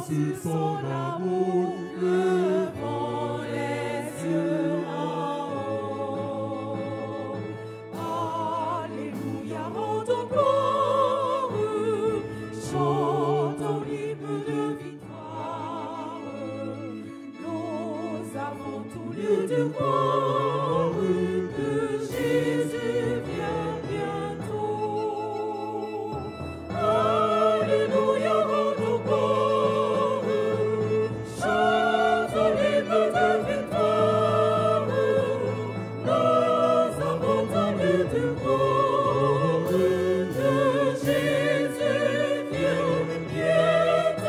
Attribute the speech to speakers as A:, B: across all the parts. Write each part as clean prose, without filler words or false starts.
A: sur son amour, levons les yeux en haut. Alléluia, rendons gloire, chantons l'hymne de victoire. Nous avons tout lieu de croire que Jésus vient bientôt. Alléluia, rendons gloire, chantons l'hymne de victoire. Nous avons tout lieu de croire que Jésus vient bientôt.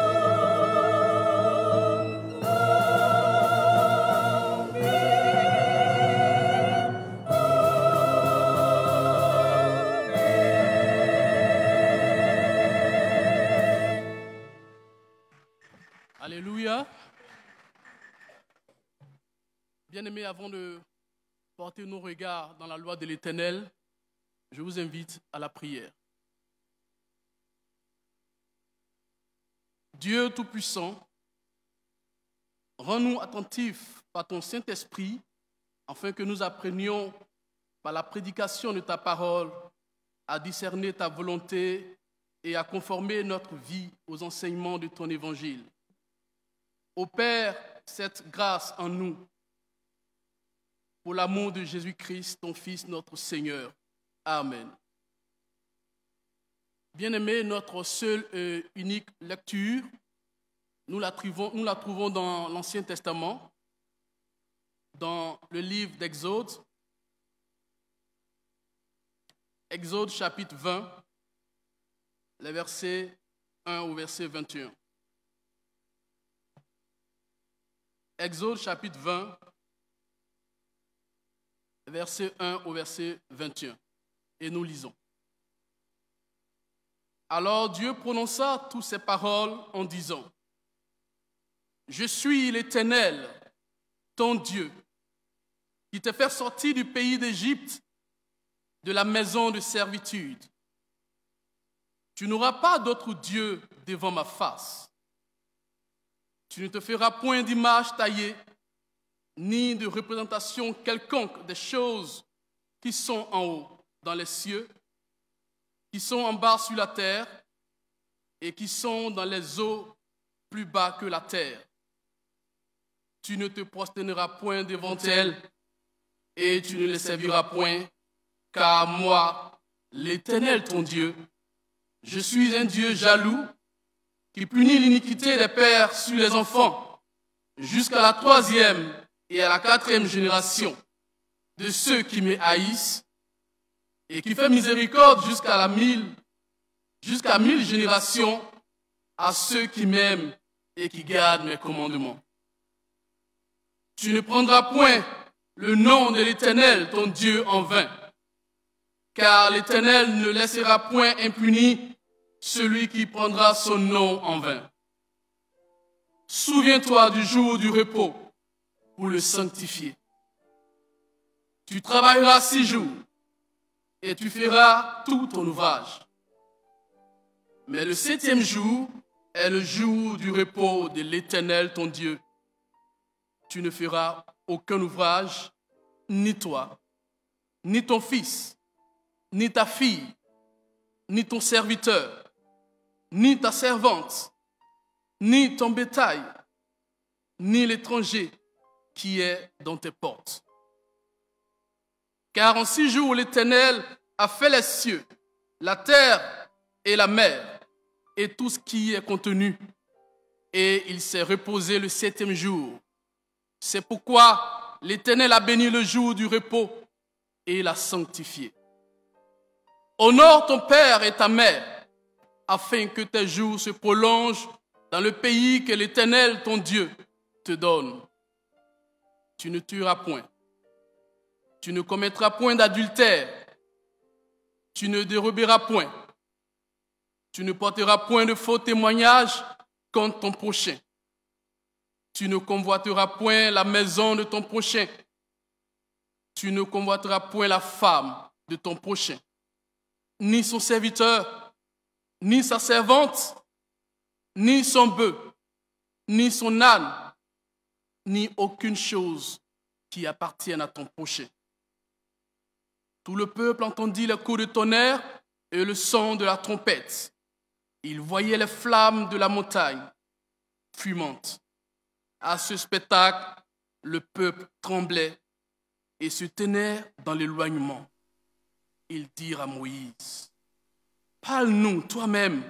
B: Alléluia. Bien-aimés, avant de porter nos regards dans la loi de l'Éternel, je vous invite à la prière. Dieu Tout-Puissant, rends-nous attentifs par ton Saint-Esprit, afin que nous apprenions par la prédication de ta parole à discerner ta volonté et à conformer notre vie aux enseignements de ton évangile. Opère cette grâce en nous, pour l'amour de Jésus-Christ, ton Fils, notre Seigneur. Amen. Bien-aimés, notre seule et unique lecture Nous la trouvons dans l'Ancien Testament, dans le livre d'Exode, Exode chapitre 20, les versets 1 au verset 21. Exode chapitre 20, verset 1 au verset 21. Et nous lisons. Alors Dieu prononça toutes ces paroles en disant: Je suis l'Éternel, ton Dieu, qui te fait sortir du pays d'Égypte, de la maison de servitude. Tu n'auras pas d'autre Dieu devant ma face. Tu ne te feras point d'image taillée, ni de représentation quelconque des choses qui sont en haut dans les cieux, qui sont en bas sur la terre et qui sont dans les eaux plus bas que la terre. Tu ne te prosterneras point devant elles et tu ne les serviras point, car moi, l'Éternel ton Dieu, je suis un Dieu jaloux qui punit l'iniquité des pères sur les enfants jusqu'à la 3e et à la 4e génération de ceux qui me haïssent, et qui fait miséricorde jusqu'à 1000 générations à ceux qui m'aiment et qui gardent mes commandements. Tu ne prendras point le nom de l'Éternel, ton Dieu, en vain, car l'Éternel ne laissera point impuni celui qui prendra son nom en vain. Souviens-toi du jour du repos pour le sanctifier. Tu travailleras 6 jours et tu feras tout ton ouvrage. Mais le 7e jour est le jour du repos de l'Éternel ton Dieu. Tu ne feras aucun ouvrage, ni toi, ni ton fils, ni ta fille, ni ton serviteur, ni ta servante, ni ton bétail, ni l'étranger qui est dans tes portes. Car en 6 jours, l'Éternel a fait les cieux, la terre et la mer, et tout ce qui y est contenu. Et il s'est reposé le 7e jour. C'est pourquoi l'Éternel a béni le jour du repos et l'a sanctifié. Honore ton père et ta mère, afin que tes jours se prolongent dans le pays que l'Éternel, ton Dieu, te donne. Tu ne tueras point. Tu ne commettras point d'adultère. Tu ne déroberas point. Tu ne porteras point de faux témoignages contre ton prochain. Tu ne convoiteras point la maison de ton prochain. Tu ne convoiteras point la femme de ton prochain, ni son serviteur, ni sa servante, ni son bœuf, ni son âne, ni aucune chose qui appartienne à ton prochain. Tout le peuple entendit les coups de tonnerre et le son de la trompette. Il voyait les flammes de la montagne fumante. À ce spectacle, le peuple tremblait et se tenait dans l'éloignement. Ils dirent à Moïse: Parle-nous toi-même,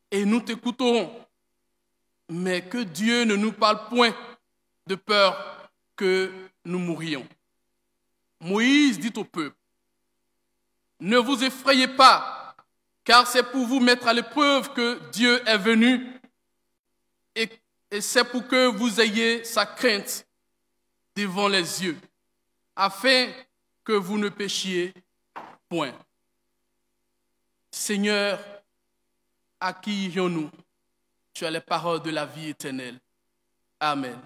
B: et nous t'écouterons. Mais que Dieu ne nous parle point, de peur que nous mourions. Moïse dit au peuple: Ne vous effrayez pas, car c'est pour vous mettre à l'épreuve que Dieu est venu, et c'est pour que vous ayez sa crainte devant les yeux, afin que vous ne péchiez point. Seigneur, à qui irions-nous? Tu as les paroles de la vie éternelle. Amen.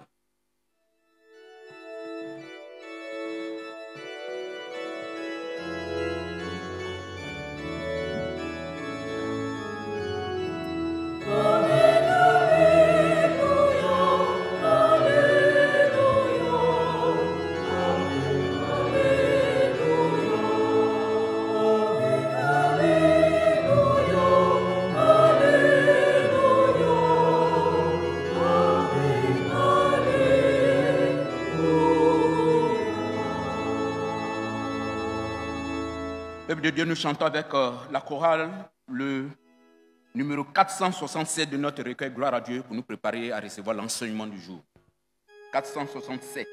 C: Peuple de Dieu, nous chantons avec la chorale le numéro 467 de notre recueil Gloire à Dieu pour nous préparer à recevoir l'enseignement du jour. 467.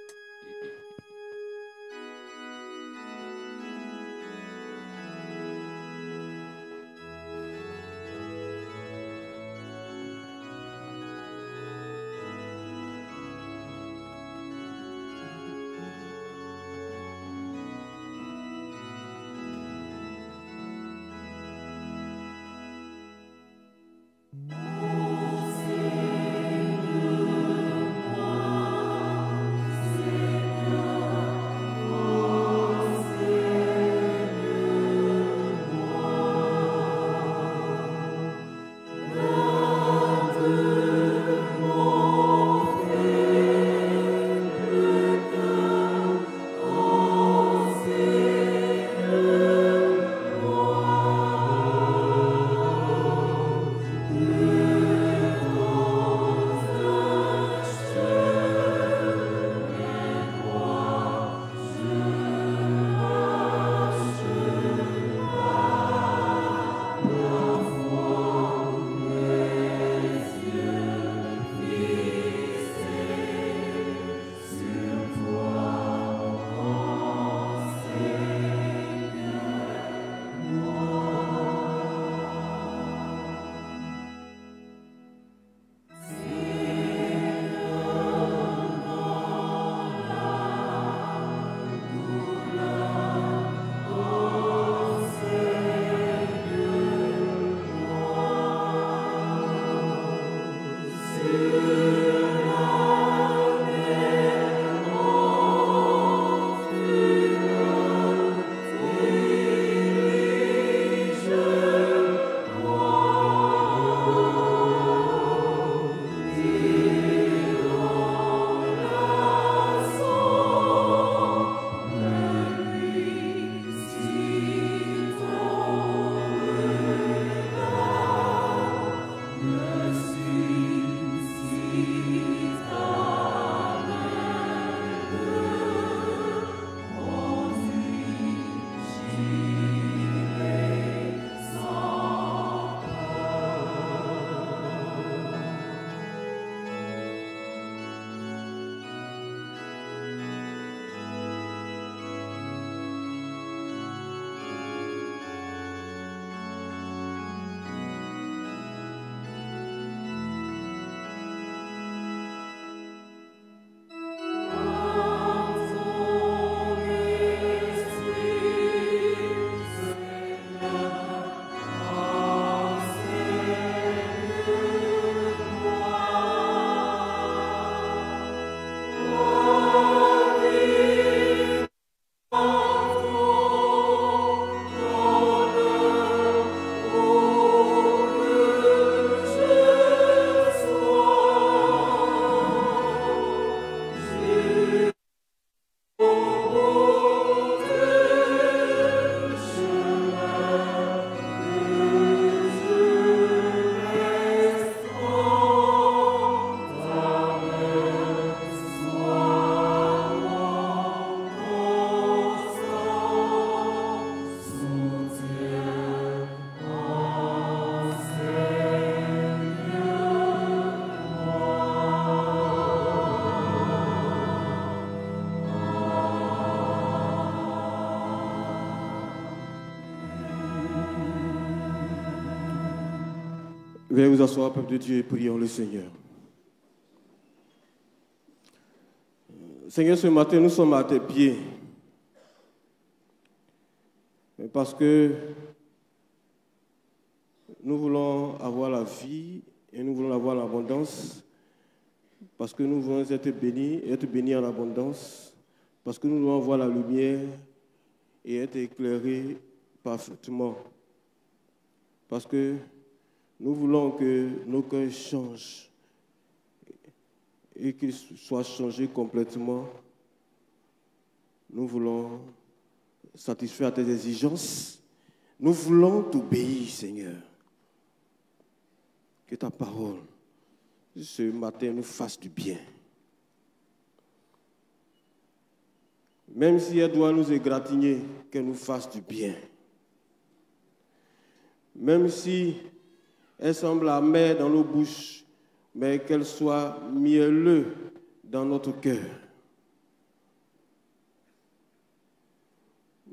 D: Veuillez vous asseoir, peuple de Dieu, et prions le Seigneur. Seigneur, ce matin, nous sommes à tes pieds. Parce que nous voulons avoir la vie et nous voulons avoir l'abondance. Parce que nous voulons être bénis en abondance. Parce que nous voulons avoir la lumière et être éclairés parfaitement. Parce que nous voulons que nos cœurs changent et qu'ils soient changés complètement. Nous voulons satisfaire tes exigences. Nous voulons t'obéir, Seigneur. Que ta parole, ce matin, nous fasse du bien. Même si elle doit nous égratigner, qu'elle nous fasse du bien. Même si Elle semble amère dans nos bouches, mais qu'elle soit mielleuse dans notre cœur.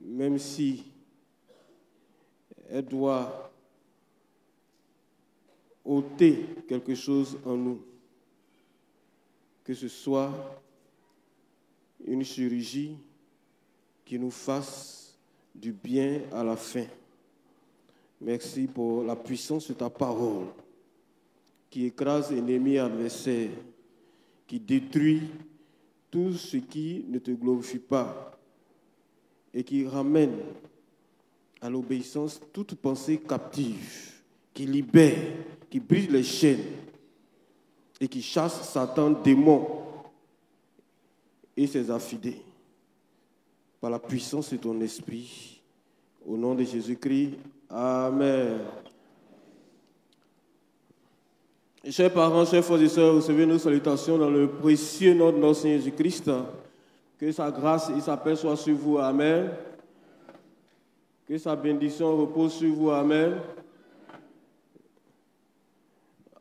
D: Même si elle doit ôter quelque chose en nous, que ce soit une chirurgie qui nous fasse du bien à la fin. Merci pour la puissance de ta parole qui écrase l'ennemi adversaire, qui détruit tout ce qui ne te glorifie pas et qui ramène à l'obéissance toute pensée captive, qui libère, qui brise les chaînes et qui chasse Satan, démon et ses affidés. Par la puissance de ton esprit, au nom de Jésus-Christ, Amen. Chers parents, chers frères et sœurs, recevez nos salutations dans le précieux nom de notre Seigneur Jésus-Christ. Que sa grâce et sa paix soient sur vous, Amen. Que sa bénédiction repose sur vous, Amen.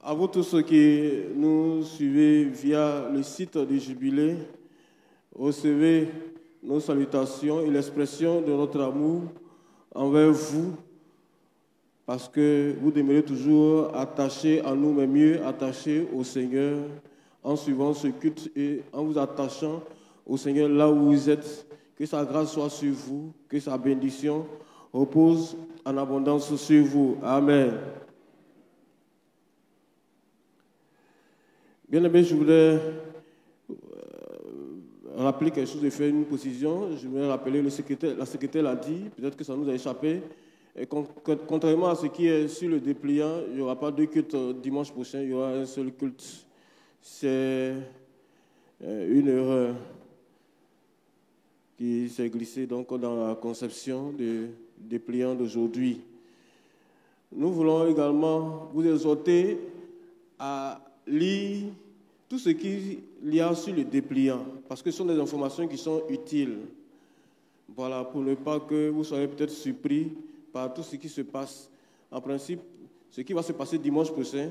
D: À vous tous ceux qui nous suivez via le site du Jubilé, recevez nos salutations et l'expression de notre amour envers vous, parce que vous demeurez toujours attachés à nous, mais mieux attachés au Seigneur, en suivant ce culte et en vous attachant au Seigneur là où vous êtes. Que sa grâce soit sur vous, que sa bénédiction repose en abondance sur vous. Amen. Bien aimé, je voulais rappeler quelque chose, de faire une précision. Je voulais rappeler, la secrétaire l'a dit, peut-être que ça nous a échappé. Et contrairement à ce qui est sur le dépliant, il n'y aura pas deux cultes dimanche prochain, il y aura un seul culte. C'est une erreur qui s'est glissée donc dans la conception du dépliant d'aujourd'hui. Nous voulons également vous exhorter à lire tout ce qu'il y a sur le dépliant, parce que ce sont des informations qui sont utiles. Voilà, pour ne pas que vous soyez peut-être surpris par tout ce qui se passe. En principe, ce qui va se passer dimanche prochain,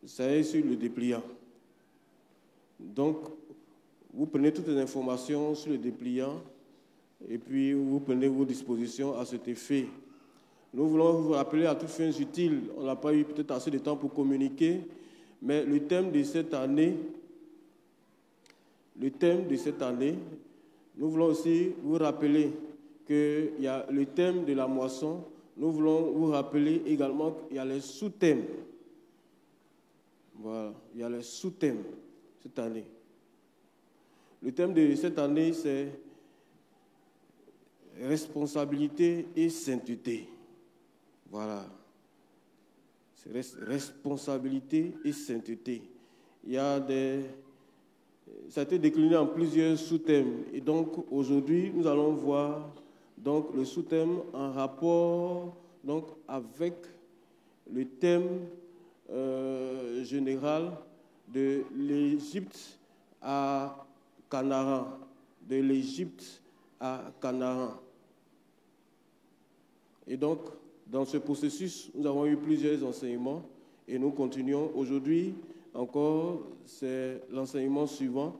D: c'est sur le dépliant. Donc, vous prenez toutes les informations sur le dépliant et puis vous prenez vos dispositions à cet effet. Nous voulons vous rappeler à toutes fins utiles. On n'a pas eu peut-être assez de temps pour communiquer, mais le thème de cette année, nous voulons aussi vous rappeler qu'il y a le thème de la moisson. Nous voulons vous rappeler également qu'il y a les sous-thèmes. Voilà, il y a les sous-thèmes cette année. Le thème de cette année, c'est responsabilité et sainteté. Voilà. C'est responsabilité et sainteté. Ça a été décliné en plusieurs sous-thèmes. Et donc, aujourd'hui, nous allons voir donc, le sous-thème en rapport donc, avec le thème général de l'Égypte à Canaan. De l'Égypte à Canaan. Et donc, dans ce processus, nous avons eu plusieurs enseignements et nous continuons. Aujourd'hui, encore, c'est l'enseignement suivant,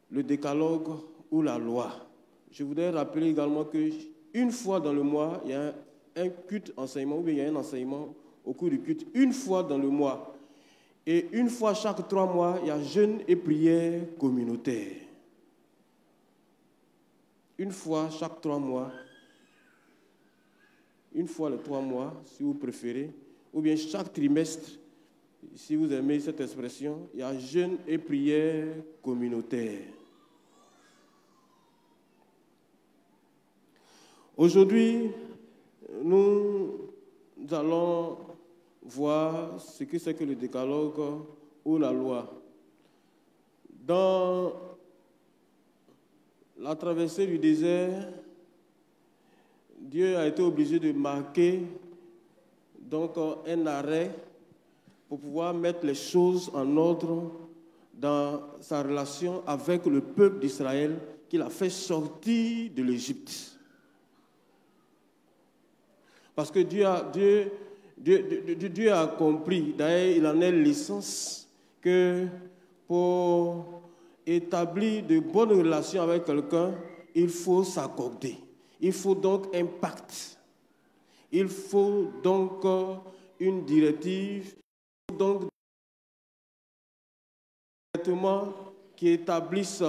D: le décalogue ou la loi. Je voudrais rappeler également qu'une fois dans le mois, il y a un culte enseignement, ou bien il y a un enseignement au cours du culte, une fois dans le mois. Et une fois chaque 3 mois, il y a jeûne et prière communautaire. Une fois chaque 3 mois, une fois les 3 mois, si vous préférez, ou bien chaque trimestre, si vous aimez cette expression, il y a jeûne et prière communautaire. Aujourd'hui, nous allons voir ce que c'est que le décalogue ou la loi. Dans la traversée du désert, Dieu a été obligé de marquer donc un arrêt pour pouvoir mettre les choses en ordre dans sa relation avec le peuple d'Israël qu'il a fait sortir de l'Égypte. Parce que Dieu Dieu a compris, d'ailleurs il en est l'essence, que pour établir de bonnes relations avec quelqu'un, il faut s'accorder. Il faut donc un pacte. Il faut donc une directive, donc qui établissent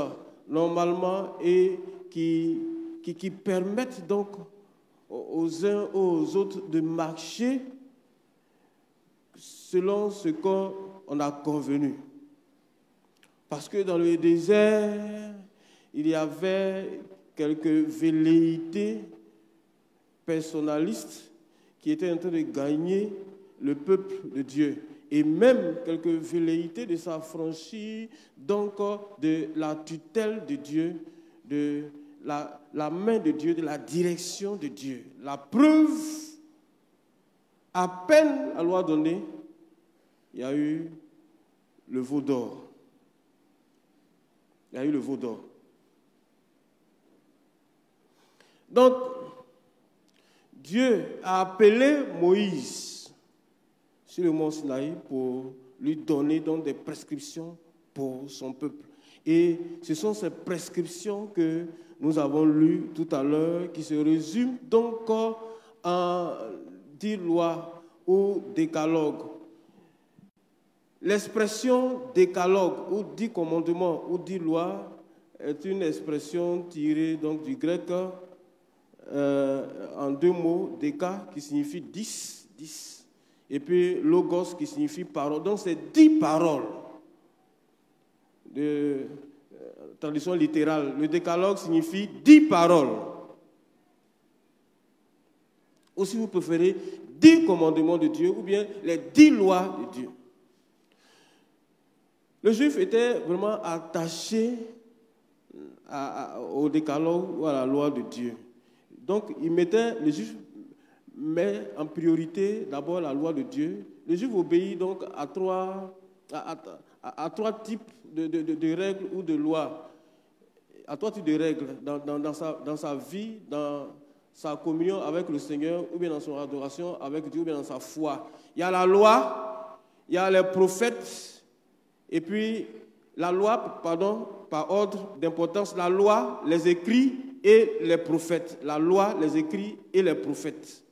D: normalement et qui permettent donc aux uns aux autres de marcher selon ce qu'on a convenu. Parce que dans le désert, il y avait quelques velléités personnalistes qui étaient en train de gagner le peuple de Dieu. Et même quelques velléités de s'affranchir donc de la tutelle de Dieu, de la main de Dieu, de la direction de Dieu. La preuve, à peine la loi donnée, il y a eu le veau d'or. Il y a eu le veau d'or. Donc, Dieu a appelé Moïse sur le mont Sinaï pour lui donner donc des prescriptions pour son peuple. Et ce sont ces prescriptions que nous avons lues tout à l'heure, qui se résument donc en 10 lois ou décalogue. L'expression décalogue ou 10 commandements ou 10 lois est une expression tirée donc du grec en 2 mots, déca qui signifie 10, et puis logos qui signifie parole. Donc c'est 10 paroles de traduction littérale. Le décalogue signifie 10 paroles. Ou si vous préférez, 10 commandements de Dieu ou bien les 10 lois de Dieu. Le juif était vraiment attaché au décalogue ou à la loi de Dieu. Donc, le juif met en priorité d'abord la loi de Dieu. Le juif obéit donc à trois types de règles ou de lois, à 3 types de règles dans sa vie, dans sa communion avec le Seigneur, ou bien dans son adoration avec Dieu, ou bien dans sa foi. Il y a la loi, il y a les prophètes, et puis la loi, par ordre d'importance, la loi, les écrits et les prophètes. La loi, les écrits et les prophètes.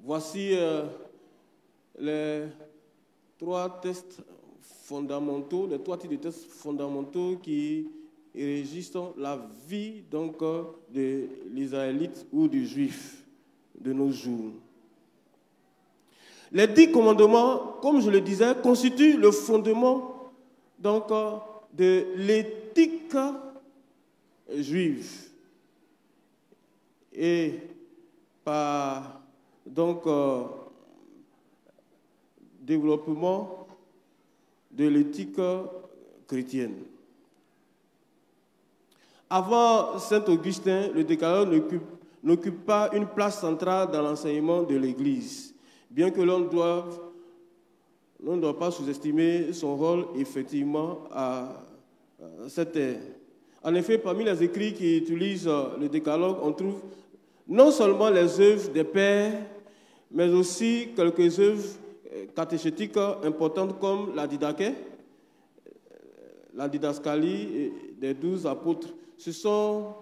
D: Voici les 3 textes fondamentaux, les 3 types de textes fondamentaux qui régissent la vie donc de l'Israélite ou du Juif de nos jours. Les 10 commandements, comme je le disais, constituent le fondement donc de l'éthique juive. Et par donc développement de l'éthique chrétienne. Avant Saint Augustin, le décalogue n'occupe pas une place centrale dans l'enseignement de l'Église, bien que l'on ne doit pas sous-estimer son rôle effectivement à cette ère. En effet, parmi les écrits qui utilisent le décalogue, on trouve non seulement les œuvres des pères, mais aussi quelques œuvres catéchétiques importantes comme la didaché, la didascalie des 12 apôtres. Ce sont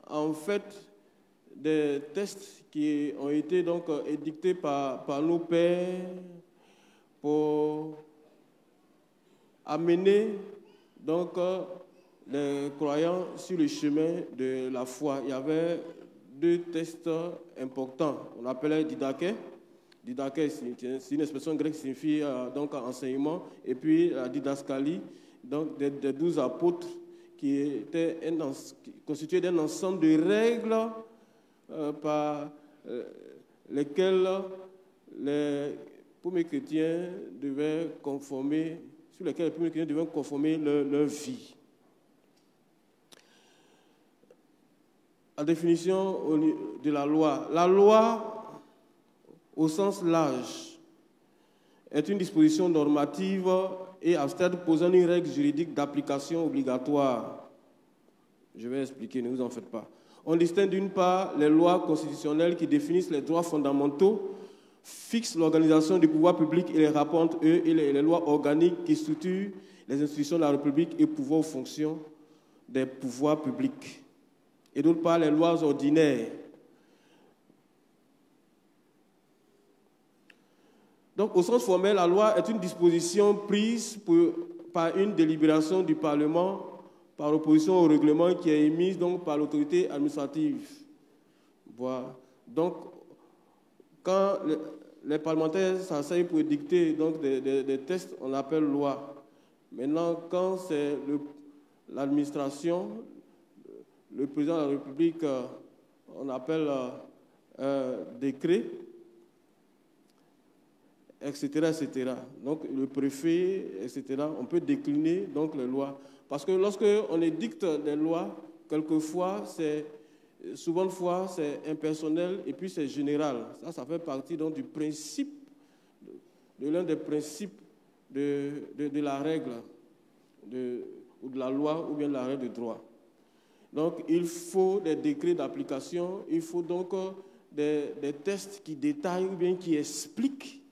D: en fait des textes qui ont été donc édictés par nos pères pour amener donc les croyants sur le chemin de la foi. Il y avait 2 textes importants. On appelait didaché. Didaché, c'est une expression grecque qui signifie donc enseignement. Et puis la didascalie, donc des 12 apôtres, qui constituaient d'un ensemble de règles par lesquelles les premiers chrétiens devaient conformer, sur lesquels les premiers chrétiens devaient conformer leur vie. La définition de la loi, au sens large, est une disposition normative et abstraite posant une règle juridique d'application obligatoire. Je vais expliquer, ne vous en faites pas. On distingue d'une part les lois constitutionnelles qui définissent les droits fondamentaux, fixent l'organisation du pouvoir public et les rapports entre eux, et les lois organiques qui structurent les institutions de la République et pouvoirs aux fonctions des pouvoirs publics. Et d'autre part, les lois ordinaires. Donc, au sens formel, la loi est une disposition prise par une délibération du Parlement par opposition au règlement qui est émise donc, par l'autorité administrative. Voilà. Donc, quand les parlementaires s'asseyent pour dicter donc, des textes, on appelle loi. Maintenant, quand c'est l'administration, le président de la République, on appelle décret, etc., etc. Donc, le préfet, etc., on peut décliner donc, les lois. Parce que lorsqu'on édicte des lois, quelquefois, souvent de fois, c'est impersonnel et puis c'est général. Ça fait partie donc, du principe, de l'un des principes de la règle, ou de la loi, ou bien de la règle de droit. Donc, il faut des décrets d'application, il faut donc des textes qui détaillent ou bien qui expliquent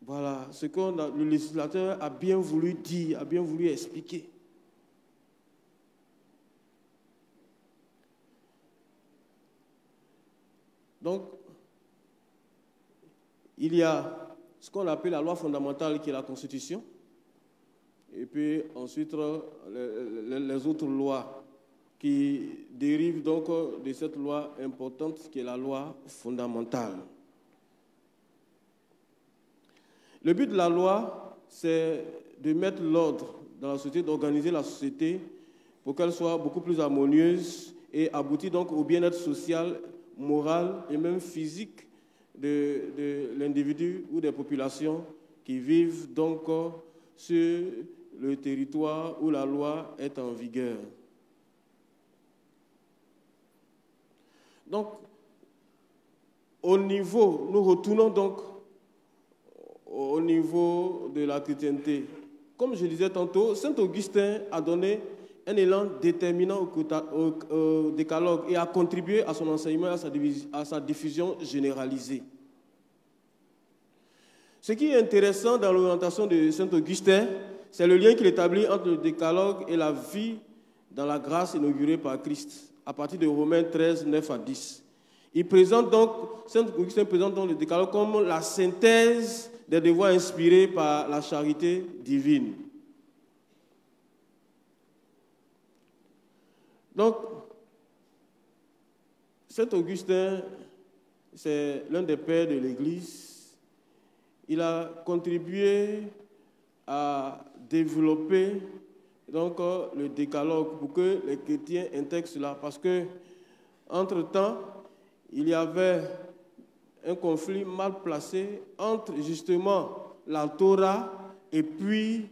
D: voilà, ce que le législateur a bien voulu dire, a bien voulu expliquer. Donc, il y a ce qu'on appelle la loi fondamentale qui est la Constitution, et puis ensuite les autres lois qui dérivent donc de cette loi importante qui est la loi fondamentale. Le but de la loi, c'est de mettre l'ordre dans la société, d'organiser la société pour qu'elle soit beaucoup plus harmonieuse et aboutir donc au bien-être social, moral et même physique de l'individu ou des populations qui vivent donc sur le territoire où la loi est en vigueur. Donc, nous retournons donc au niveau de la chrétienté. Comme je disais tantôt, saint Augustin a donné un élan déterminant au décalogue et a contribué à son enseignement et à sa diffusion généralisée. Ce qui est intéressant dans l'orientation de saint Augustin, c'est le lien qu'il établit entre le décalogue et la vie dans la grâce inaugurée par Christ, à partir de Romains 13, 9 à 10. Saint Augustin présente donc le décalogue comme la synthèse des devoirs inspirés par la charité divine. Donc, saint Augustin, c'est l'un des pères de l'Église. Il a contribué à développer donc, le décalogue pour que les chrétiens intègrent cela. Parce que, entre-temps, il y avait un conflit mal placé entre justement la Torah et puis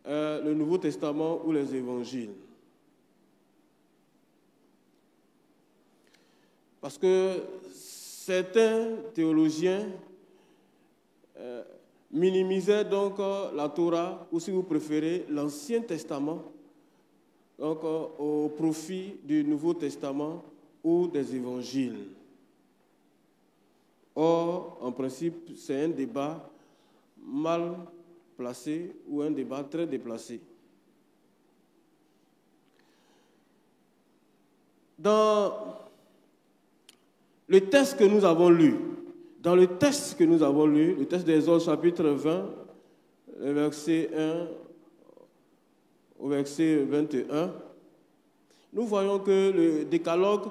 D: le Nouveau Testament ou les évangiles. Parce que certains théologiens minimisaient donc la Torah, ou si vous préférez, l'Ancien Testament, donc au profit du Nouveau Testament ou des évangiles. Or, en principe, c'est un débat mal placé ou un débat très déplacé. Dans le texte que nous avons lu, le texte d'Exode chapitre 20, le verset 1 au verset 21, nous voyons que le décalogue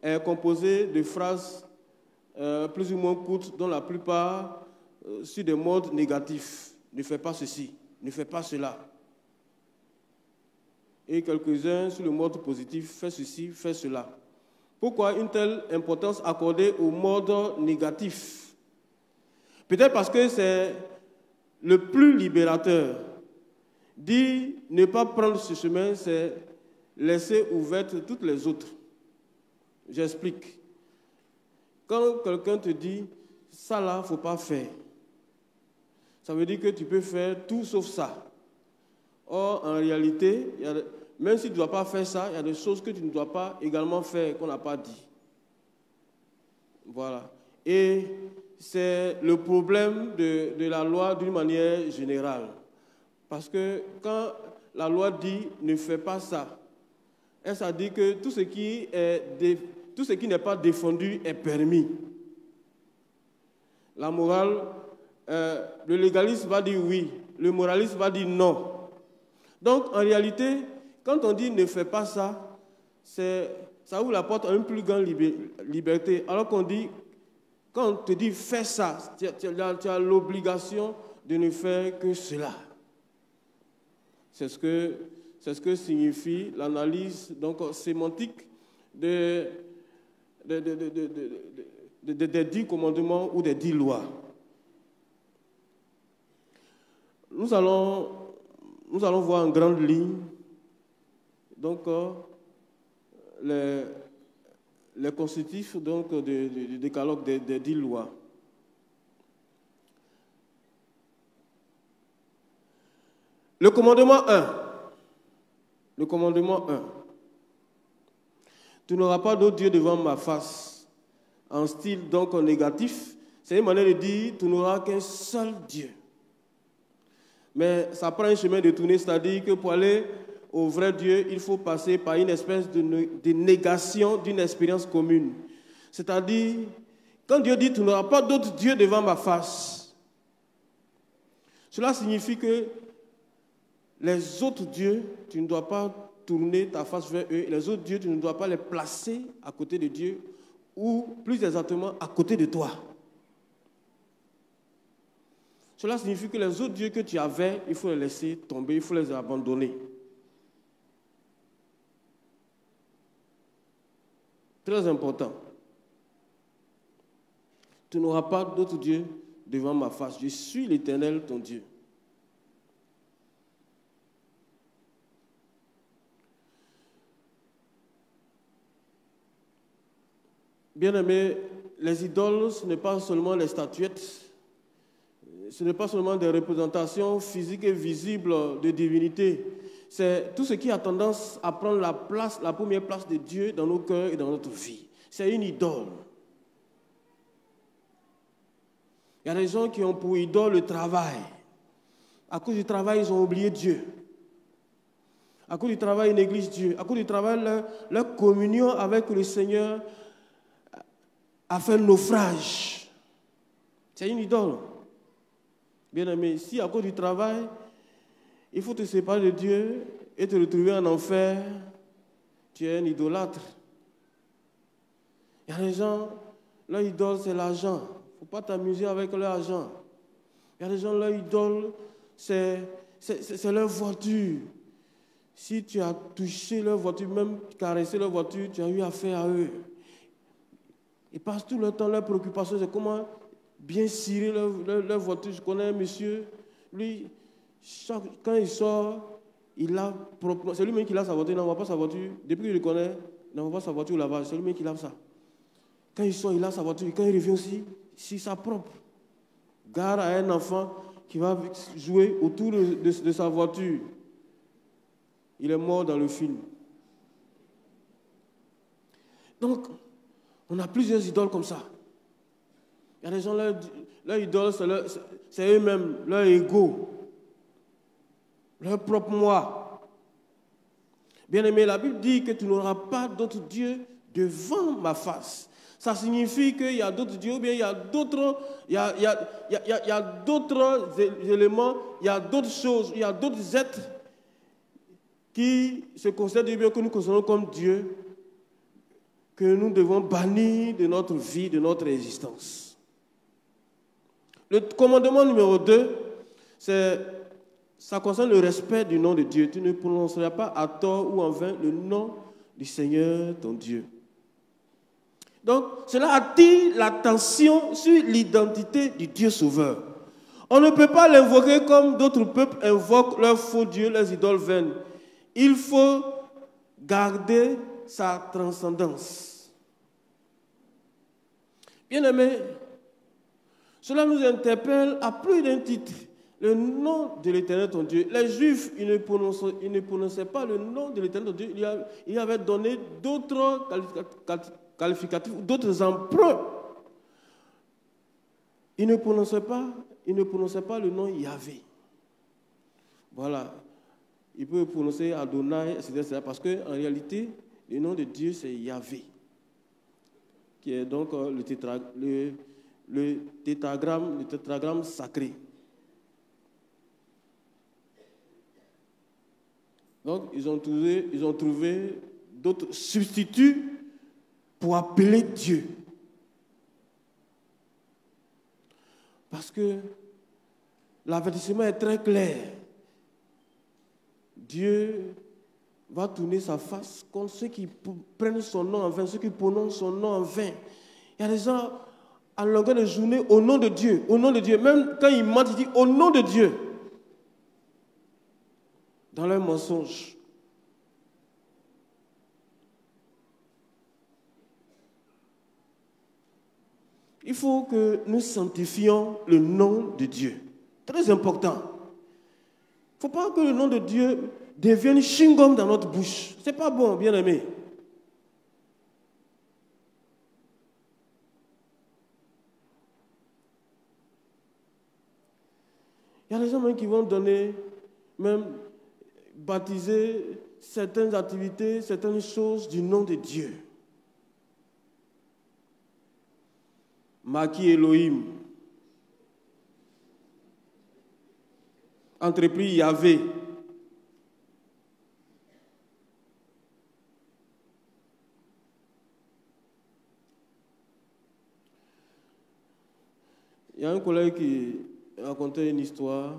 D: est composé de phrases plus ou moins courtes, dont la plupart sur des modes négatifs. Ne fais pas ceci, ne fais pas cela. Et quelques-uns sur le mode positif, fais ceci, fais cela. Pourquoi une telle importance accordée au mode négatif? Peut-être parce que c'est le plus libérateur. Dire ne pas prendre ce chemin, c'est laisser ouvertes toutes les autres. J'explique. Quand quelqu'un te dit ça là, il ne faut pas faire, ça veut dire que tu peux faire tout sauf ça. Or, en réalité, il y a même si tu ne dois pas faire ça, il y a des choses que tu ne dois pas également faire, qu'on n'a pas dit. Voilà. Et c'est le problème de la loi d'une manière générale. Parce que quand la loi dit ne fais pas ça, ça dit que tout ce qui n'est pas défendu est permis. La morale, le légaliste va dire oui, le moraliste va dire non. Donc en réalité, quand on dit ne fais pas ça, ça ouvre la porte à une plus grande liberté. Alors qu'on dit, quand on te dit fais ça, tu as l'obligation de ne faire que cela. C'est ce que signifie l'analyse donc sémantique des 10 commandements ou des 10 lois. Nous allons voir en grande ligne donc les constitutifs donc du décalogue des 10 lois. Le commandement 1. Le commandement 1. Tu n'auras pas d'autre Dieu devant ma face. En style donc négatif, c'est une manière de dire tu n'auras qu'un seul Dieu. Mais ça prend un chemin détourné, c'est-à-dire que pour aller au vrai Dieu, il faut passer par une espèce de négation d'une expérience commune. C'est-à-dire, quand Dieu dit tu n'auras pas d'autre Dieu devant ma face, cela signifie que les autres dieux, tu ne dois pas tourner ta face vers eux. Les autres dieux, tu ne dois pas les placer à côté de Dieu ou plus exactement à côté de toi. Cela signifie que les autres dieux que tu avais, il faut les laisser tomber, il faut les abandonner. Très important. Tu n'auras pas d'autre Dieu devant ma face. Je suis l'Éternel, ton Dieu. Bien-aimés, les idoles, ce n'est pas seulement les statuettes, ce n'est pas seulement des représentations physiques et visibles de divinité. C'est tout ce qui a tendance à prendre la première place de Dieu dans nos cœurs et dans notre vie. C'est une idole. Il y a des gens qui ont pour idole le travail. À cause du travail, ils ont oublié Dieu. À cause du travail, ils négligent Dieu. À cause du travail, leur communion avec le Seigneur a fait naufrage. C'est une idole. Bien-aimé, si à cause du travail, il faut te séparer de Dieu et te retrouver en enfer, tu es un idolâtre. Il y a des gens, leur idole, c'est l'argent. Il ne faut pas t'amuser avec leur argent. Il y a des gens, leur idole, c'est leur voiture. Si tu as touché leur voiture, même caressé leur voiture, tu as eu affaire à eux. Ils passent tout le temps, leur préoccupation, c'est comment bien cirer leur voiture. Je connais un monsieur, lui, quand il sort, il lave proprement. C'est lui-même qui lave sa voiture, il n'envoie pas sa voiture. Depuis qu'il le connaît, il n'envoie pas sa voiture au lavage, c'est lui-même qui lave ça. Quand il sort, il lave sa voiture. Et quand il revient aussi, c'est sa propre. Gare à un enfant qui va jouer autour de sa voiture. Il est mort dans le film. Donc, on a plusieurs idoles comme ça. Il y a des gens, leur idole, c'est eux-mêmes, leur ego, leur propre moi. Bien-aimé, la Bible dit que tu n'auras pas d'autre Dieu devant ma face. Ça signifie qu'il y a d'autres dieux, ou bien il y a d'autres éléments, il y a d'autres choses, il y a d'autres êtres qui se considèrent bien que nous considérons comme Dieu, que nous devons bannir de notre vie, de notre existence. Le commandement numéro 2, ça concerne le respect du nom de Dieu. Tu ne prononceras pas à tort ou en vain le nom du Seigneur, ton Dieu. Donc, cela attire l'attention sur l'identité du Dieu sauveur. On ne peut pas l'invoquer comme d'autres peuples invoquent leurs faux dieux, leurs idoles vaines. Il faut garder sa transcendance. Bien-aimés, cela nous interpelle à plus d'un titre. le nom de l'Éternel ton Dieu. Les Juifs, ils ne prononçaient pas le nom de l'Éternel ton Dieu. Il avait donné d'autres qualificatifs, d'autres emprunts. Ils ne prononçaient pas le nom Yahvé. Voilà. Ils peuvent prononcer Adonai, etc. Parce qu'en réalité, le nom de Dieu, c'est Yahvé, qui est donc le tétragramme sacré. Donc, ils ont trouvé d'autres substituts pour appeler Dieu. Parce que l'avertissement est très clair. Dieu va tourner sa face contre ceux qui prennent son nom en vain, ceux qui prononcent son nom en vain. Il y a des gens à longueur de journée au nom de Dieu, au nom de Dieu. Même quand ils mentent, ils disent au nom de Dieu. Dans leur mensonge. Il faut que nous sanctifions le nom de Dieu. Très important. Il ne faut pas que le nom de Dieu devienne chewing-gum dans notre bouche. Ce n'est pas bon, bien-aimé. Il y a des gens même qui vont donner, même baptiser certaines activités, certaines choses du nom de Dieu. Maki Elohim. Entrepris Yahvé. Il y a un collègue qui racontait une histoire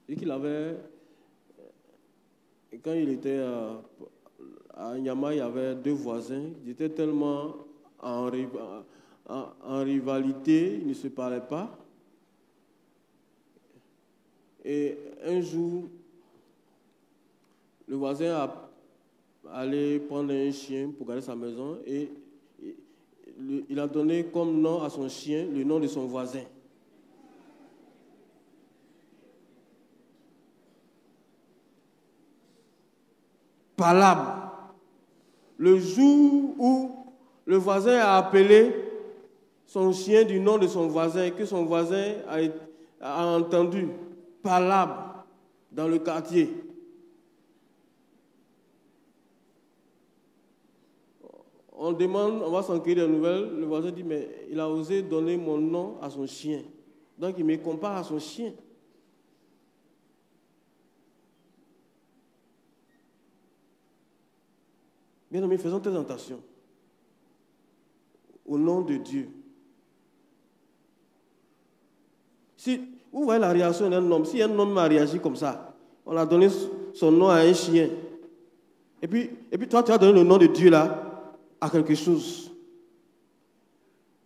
D: et qu'il avait, quand il était à Nyama, il y avait deux voisins, ils étaient tellement en rivalité, ils ne se parlaient pas. Et un jour, le voisin allé prendre un chien pour garder sa maison et il a donné comme nom à son chien le nom de son voisin. Palam. Le jour où le voisin a appelé son chien du nom de son voisin, que son voisin a entendu, Palam, dans le quartier. On demande, on va s'enquérir des nouvelles. Le voisin dit, mais il a osé donner mon nom à son chien. Donc il me compare à son chien. Bien aimés, faisons très attention. Au nom de Dieu. Si vous voyez la réaction d'un homme, si un homme a réagi comme ça, on a donné son nom à un chien, et puis toi, tu as donné le nom de Dieu là à quelque chose.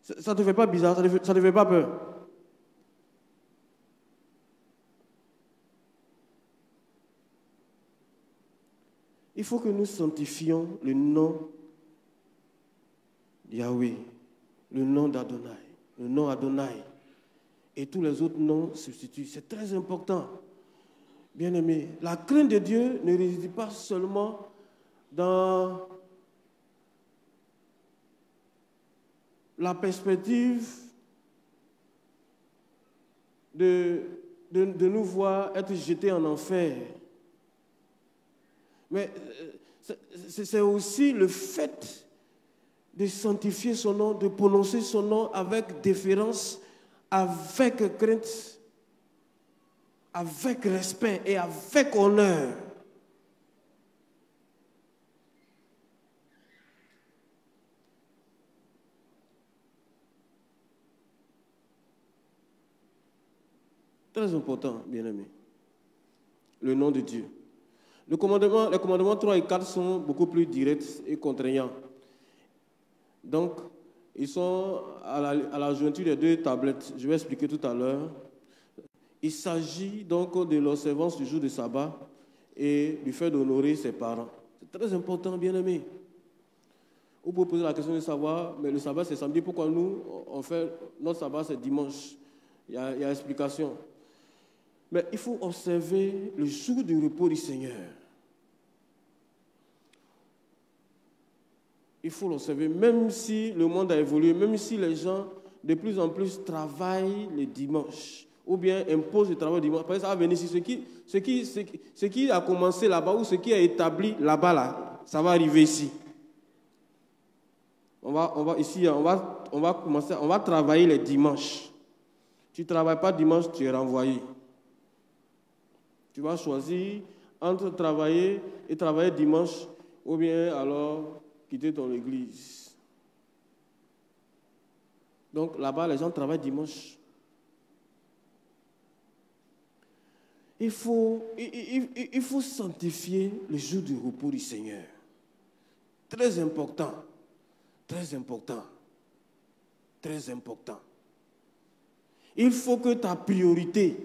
D: Ça ne te fait pas bizarre, ça ne te fait pas peur. Il faut que nous sanctifions le nom Yahweh, le nom d'Adonai, le nom Adonai et tous les autres noms substituts. C'est très important. Bien aimé, la crainte de Dieu ne réside pas seulement dans la perspective de nous voir être jetés en enfer. Mais c'est aussi le fait de sanctifier son nom, de prononcer son nom avec déférence, avec crainte, avec respect et avec honneur. Très important, bien-aimé. Le nom de Dieu. Les commandements 3 et 4 sont beaucoup plus directs et contraignants. Donc, ils sont à la jointure des deux tablettes. Je vais expliquer tout à l'heure. Il s'agit donc de l'observance du jour de sabbat et du fait d'honorer ses parents. C'est très important, bien-aimé. Vous pouvez poser la question de savoir, mais le sabbat c'est samedi, pourquoi nous, on fait notre sabbat c'est dimanche? Il y a explication. Mais il faut observer le jour du repos du Seigneur. Il faut l'observer, même si le monde a évolué, même si les gens de plus en plus travaillent le dimanche, ou bien imposent le travail le dimanche. Parce que ça va venir ici. Ce qui a commencé là-bas, ou ce qui a établi là-bas, là, ça va arriver ici. On va travailler les dimanches. Tu ne travailles pas dimanche, tu es renvoyé. Tu vas choisir entre travailler et travailler dimanche, ou bien alors quitter ton église. Donc là-bas, les gens travaillent dimanche. Il faut sanctifier le jour du repos du Seigneur. Très important. Très important. Très important. Il faut que ta priorité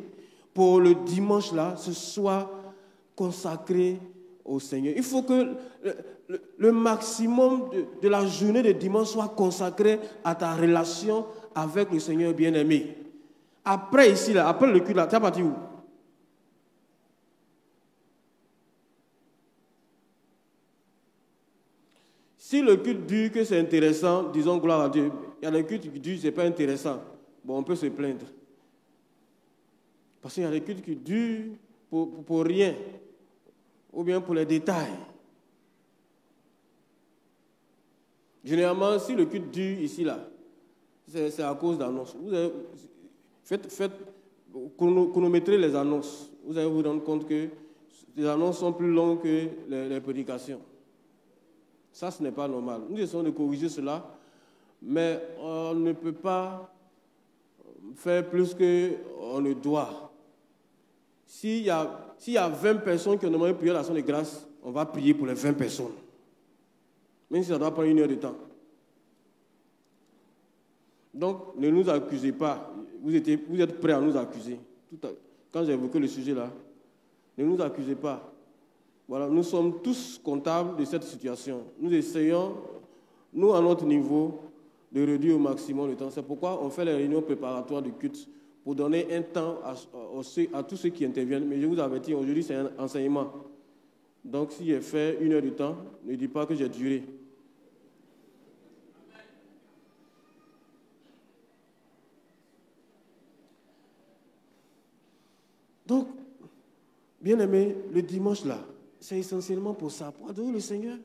D: pour le dimanche là, ce soit consacré au Seigneur. Il faut que le maximum de la journée de dimanche soit consacré à ta relation avec le Seigneur bien-aimé. Après ici, là, après le culte là, tu es parti où? Si le culte dure que c'est intéressant, disons gloire à Dieu. Il y a des cultes qui durent, ce n'est pas intéressant. Bon, on peut se plaindre. Parce qu'il y a des cultes qui durent pour rien. Ou bien pour les détails. Généralement, si le culte dure ici, là, c'est à cause d'annonces. Faites chronométrer les annonces. Vous allez vous rendre compte que les annonces sont plus longues que les prédications. Ça, ce n'est pas normal. Nous essayons de corriger cela, mais on ne peut pas faire plus qu'on ne doit. S'il y a 20 personnes qui ont demandé de prier l'action de grâce, on va prier pour les 20 personnes. Même si ça doit prendre 1 heure de temps. Donc, ne nous accusez pas. Vous êtes prêts à nous accuser. Quand j'ai évoqué le sujet là, ne nous accusez pas. Voilà, nous sommes tous comptables de cette situation. Nous essayons, nous à notre niveau, de réduire au maximum le temps. C'est pourquoi on fait les réunions préparatoires de culte pour donner un temps à tous ceux qui interviennent. Mais je vous avertis, aujourd'hui c'est un enseignement. Donc si j'ai fait 1 heure de temps, ne dis pas que j'ai duré. Donc, bien aimé, le dimanche là, c'est essentiellement pour ça, pour adorer le Seigneur.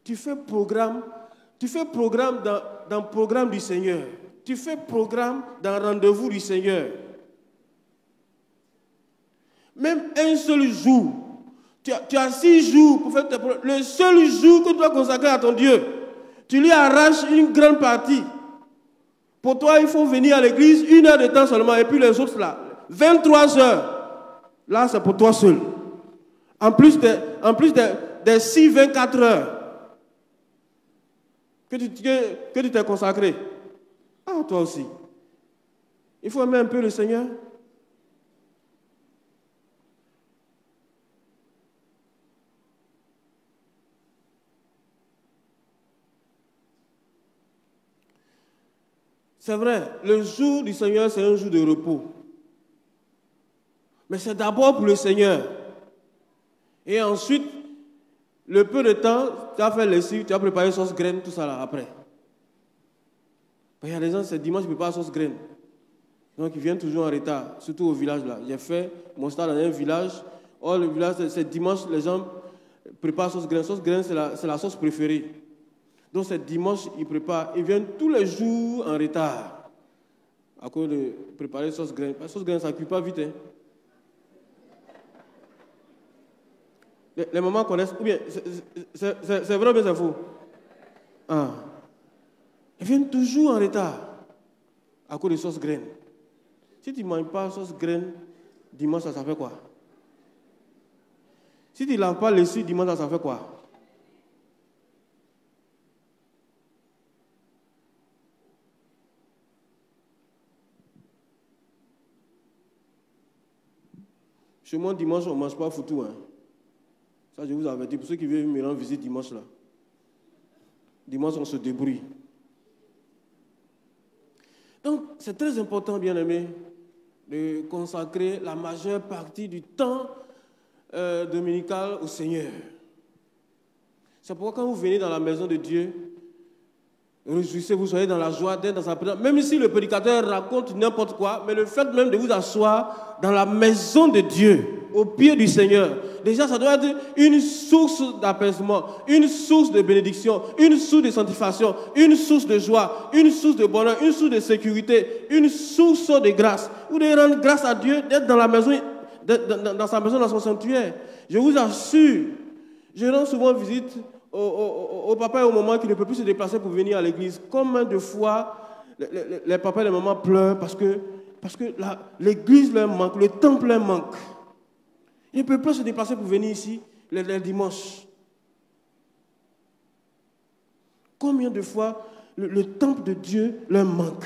D: Tu fais programme dans le programme du Seigneur. Tu fais programme dans le rendez-vous du Seigneur. Même un seul jour, tu as 6 jours pour faire tes programmes. Le seul jour que tu dois consacrer à ton Dieu, tu lui arraches une grande partie. Pour toi, il faut venir à l'église 1 heure de temps seulement, et puis les autres là, 23 heures. Là, c'est pour toi seul. En plus des 6-24 heures que tu t'es consacré. Ah, toi aussi. Il faut aimer un peu le Seigneur. C'est vrai, le jour du Seigneur, c'est un jour de repos. Mais c'est d'abord pour le Seigneur. Et ensuite, le peu de temps, tu as fait lessive, tu as préparé sauce graine, tout ça là, après. Il y a des gens, c'est dimanche, ils ne préparent sauce graine. Donc, ils viennent toujours en retard, surtout au village là. J'ai fait mon stage dans un village. Or, le village, c'est dimanche, les gens préparent sauce graine. Sauce graine, c'est la sauce préférée. Donc, c'est dimanche, ils préparent. Ils viennent tous les jours en retard à cause de préparer sauce graine. La sauce graine, ça ne cuit pas vite, hein. Les mamans connaissent, ou bien, c'est vrai ou bien c'est faux? Ah. Ils viennent toujours en retard à cause de sauce graine. Si tu ne manges pas sauce graine, dimanche, ça fait quoi? Si tu ne laves pas les cils, dimanche, ça fait quoi? Chez moi, dimanche, on ne mange pas foutu, hein. Ça, je vous avertis, pour ceux qui veulent me rendre visite dimanche, là. Dimanche, on se débrouille. Donc, c'est très important, bien aimé, de consacrer la majeure partie du temps dominical au Seigneur. C'est pourquoi quand vous venez dans la maison de Dieu, réjouissez-vous, soyez dans la joie d'être dans sa présence. Même si le prédicateur raconte n'importe quoi, mais le fait même de vous asseoir dans la maison de Dieu, au pied du Seigneur, déjà ça doit être une source d'apaisement, une source de bénédiction, une source de sanctification, une source de joie, une source de bonheur, une source de sécurité, une source de grâce. Vous devez rendre grâce à Dieu d'être dans la maison, dans sa maison, dans son sanctuaire. Je vous assure, je rends souvent visite au papa et aux mamans qui ne peuvent plus se déplacer pour venir à l'église. Combien de fois les papas et les mamans pleurent parce que l'église leur manque, le temple leur manque. Ils ne peuvent pas se déplacer pour venir ici les dimanches. Combien de fois le temple de Dieu leur manque?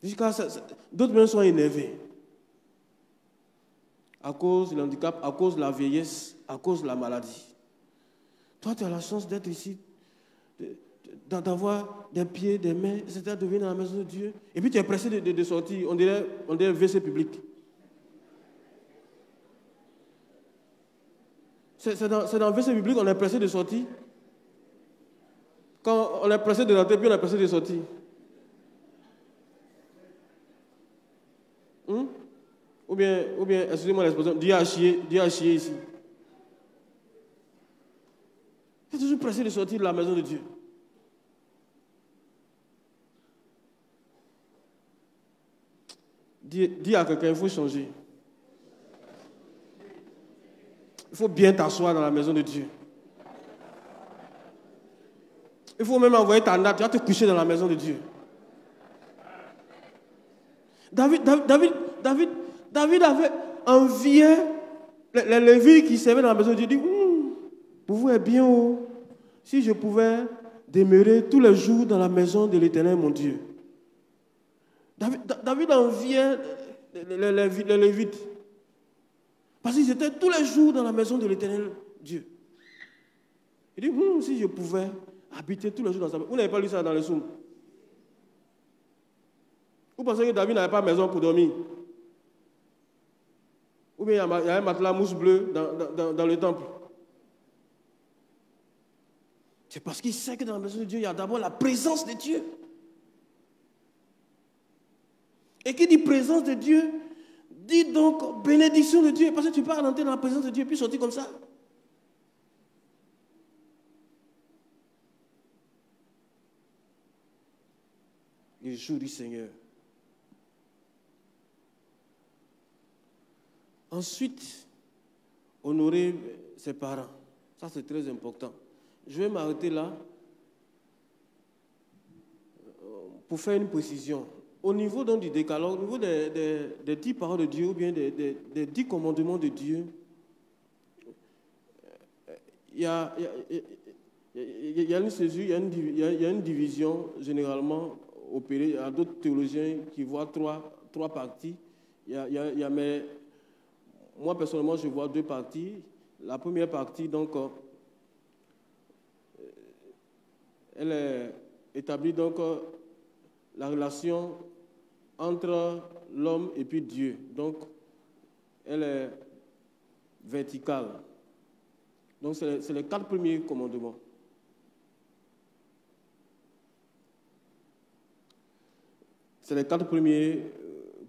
D: Jusqu'à d'autres même sont énervés. À cause du handicap, à cause de la vieillesse, à cause de la maladie. Toi, tu as la chance d'être ici, d'avoir des pieds, des mains, etc., de venir dans la maison de Dieu. Et puis tu es pressé de sortir, on dirait WC public. C'est dans le WC public qu'on est pressé de sortir. Quand on est pressé de rentrer, puis on est pressé de sortir. Ou bien, excusez-moi l'expression, Dieu a chié ici. Tu es toujours pressé de sortir de la maison de Dieu. Dis à quelqu'un, il faut changer. Il faut bien t'asseoir dans la maison de Dieu. Il faut même envoyer ta natte, tu vas te coucher dans la maison de Dieu. David avait envié les Lévites qui servaient dans la maison de Dieu. Il dit, pour vous est bien haut, si je pouvais demeurer tous les jours dans la maison de l'Éternel, mon Dieu. David enviait les Lévites. Parce qu'ils étaient tous les jours dans la maison de l'Éternel Dieu. Il dit, si je pouvais habiter tous les jours dans sa maison. Vous n'avez pas lu ça dans le Somme? Vous pensez que David n'avait pas maison pour dormir? Ou bien il y a un matelas mousse bleue dans le temple? C'est parce qu'il sait que dans la maison de Dieu, il y a d'abord la présence de Dieu. Et qui dit présence de Dieu, dit donc bénédiction de Dieu. Parce que tu peux rentrer dans la présence de Dieu et puis sortir comme ça. Le jour du Seigneur. Ensuite, honorer ses parents. Ça, c'est très important. Je vais m'arrêter là pour faire une précision. Au niveau donc, du décalogue, au niveau des 10 paroles de Dieu ou bien des 10 commandements de Dieu, il y a une césure, il y a une division généralement opérée. Il y a d'autres théologiens qui voient trois parties. Mais moi, personnellement, je vois 2 parties. La première partie, donc, elle établit donc la relation entre l'homme et puis Dieu. Donc, elle est verticale. Donc, c'est les 4 premiers commandements. C'est les 4 premiers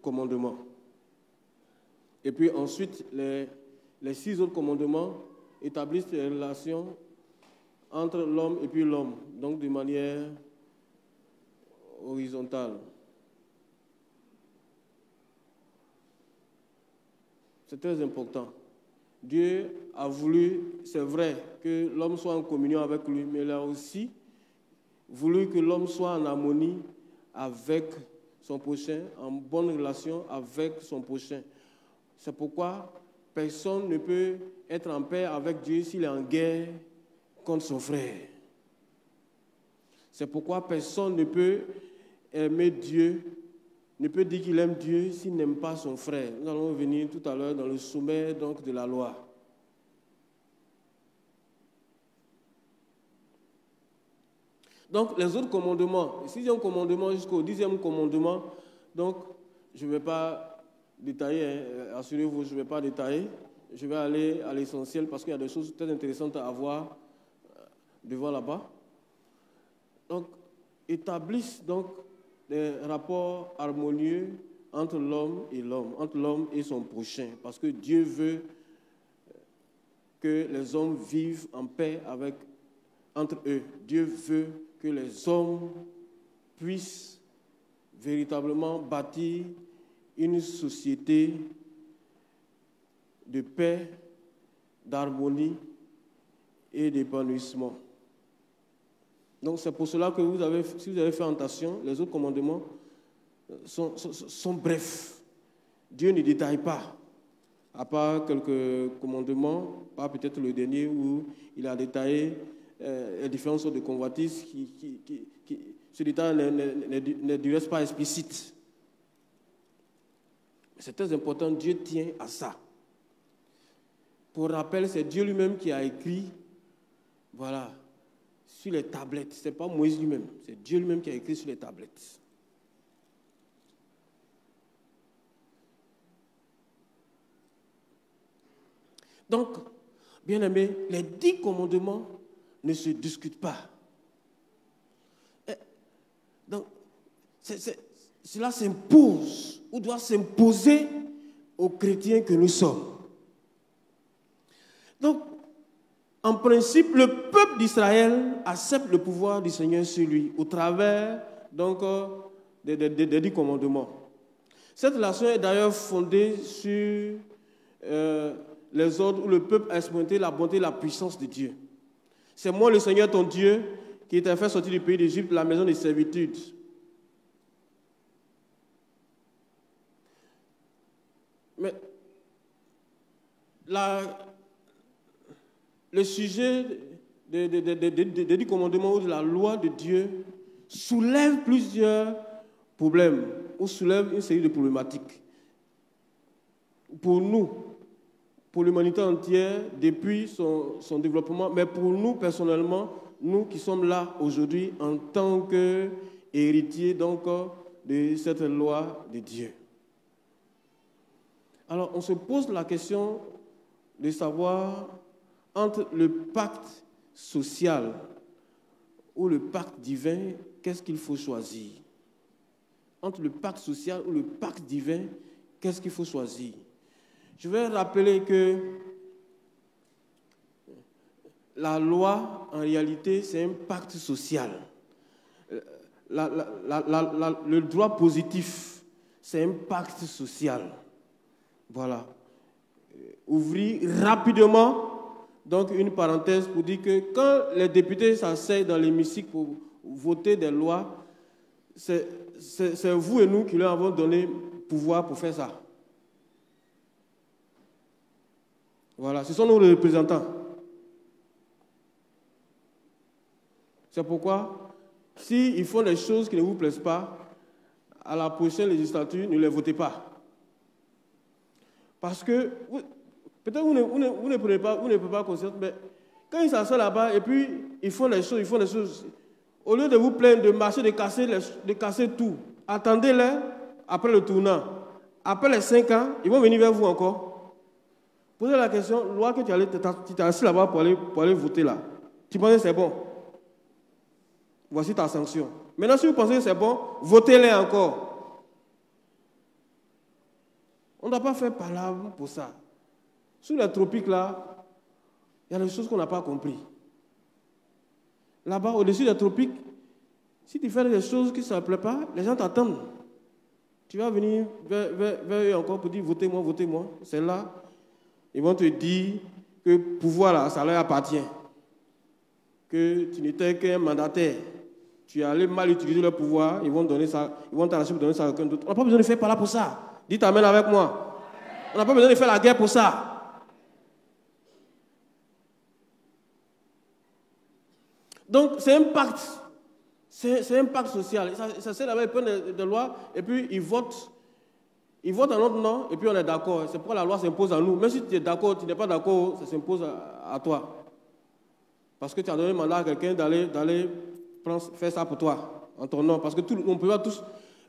D: commandements. Et puis ensuite, les 6 autres commandements établissent les relations entre l'homme et puis l'homme, donc de manière horizontale. C'est très important. Dieu a voulu, c'est vrai, que l'homme soit en communion avec lui, mais il a aussi voulu que l'homme soit en harmonie avec son prochain, en bonne relation avec son prochain. C'est pourquoi personne ne peut être en paix avec Dieu s'il est en guerre contre son frère. C'est pourquoi personne ne peut aimer Dieu, ne peut dire qu'il aime Dieu s'il n'aime pas son frère. Nous allons venir tout à l'heure dans le sommet donc, de la loi. Donc, les autres commandements, le 6e commandement jusqu'au 10e commandement, donc, je ne vais pas détailler, hein, assurez-vous, je ne vais pas détailler. Je vais aller à l'essentiel parce qu'il y a des choses très intéressantes à voir devant là-bas. Donc, établissent donc des rapports harmonieux entre l'homme entre l'homme et son prochain, parce que Dieu veut que les hommes vivent en paix entre eux. Dieu veut que les hommes puissent véritablement bâtir une société de paix, d'harmonie et d'épanouissement. Donc c'est pour cela que si vous avez fait attention, les autres commandements sont brefs. Dieu ne détaille pas, à part quelques commandements, pas peut-être le dernier où il a détaillé les différentes sortes de convoitises ce détail ne reste pas explicite. C'est très important, Dieu tient à ça. Pour rappel, c'est Dieu lui-même qui a écrit, voilà, sur les tablettes. Ce n'est pas Moïse lui-même, c'est Dieu lui-même qui a écrit sur les tablettes. Donc, bien aimés, les 10 commandements ne se discutent pas. Donc, cela s'impose, ou doit s'imposer aux chrétiens que nous sommes. Donc, en principe, le peuple d'Israël accepte le pouvoir du Seigneur sur lui, au travers donc, des 10 commandements. Cette relation est d'ailleurs fondée sur les ordres où le peuple a expérimenté la bonté et la puissance de Dieu. C'est moi le Seigneur ton Dieu qui t'a fait sortir du pays d'Égypte, la maison de servitude. Mais le sujet des 10 commandements ou de la loi de Dieu soulève plusieurs problèmes ou soulève une série de problématiques. Pour nous, pour l'humanité entière, depuis son développement, mais pour nous personnellement, nous qui sommes là aujourd'hui en tant qu'héritiers donc de cette loi de Dieu. Alors, on se pose la question de savoir entre le pacte social ou le pacte divin, qu'est-ce qu'il faut choisir? Entre le pacte social ou le pacte divin, qu'est-ce qu'il faut choisir? Je vais rappeler que la loi, en réalité, c'est un pacte social. Le droit positif, c'est un pacte social. Voilà. Ouvrir rapidement donc une parenthèse pour dire que quand les députés s'asseyent dans l'hémicycle pour voter des lois, c'est vous et nous qui leur avons donné pouvoir pour faire ça. Voilà, ce sont nos représentants. C'est pourquoi, s'ils font des choses qui ne vous plaisent pas, à la prochaine législature, ne les votez pas. Parce que, peut-être vous ne prenez pas, vous ne pouvez pas conscience, mais quand ils s'assoient là-bas et puis ils font des choses, au lieu de vous plaindre, de marcher, de casser tout, attendez-les après le tournant. Après les 5 ans, ils vont venir vers vous encore. Posez la question, loi que tu t'es assis là-bas pour aller voter là. Tu penses que c'est bon? Voici ta sanction. Maintenant, si vous pensez que c'est bon, votez-les encore. On ne doit pas faire palabre pour ça. Sous les tropiques là, il y a des choses qu'on n'a pas compris. Là-bas, au-dessus des tropiques, si tu fais des choses qui ne te plaisent pas, les gens t'attendent. Tu vas venir vers eux encore pour dire votez-moi, votez-moi. C'est là. Ils vont te dire que le pouvoir, là, ça leur appartient. Que tu n'étais qu'un mandataire. Tu es allé mal utiliser le pouvoir, ils vont t'arracher pour donner ça à quelqu'un d'autre. On n'a pas besoin de faire par là pour ça. Dites amen avec moi. On n'a pas besoin de faire la guerre pour ça. Donc, c'est un pacte. C'est un pacte social. Ça c'est là-bas, ils prennent des lois et puis ils votent. Ils votent en notre nom et puis on est d'accord. C'est pourquoi la loi s'impose à nous. Même si tu es d'accord, tu n'es pas d'accord, ça s'impose à toi. Parce que tu as donné le mandat à quelqu'un d'aller faire ça pour toi, en ton nom. Parce que on ne peut pas tous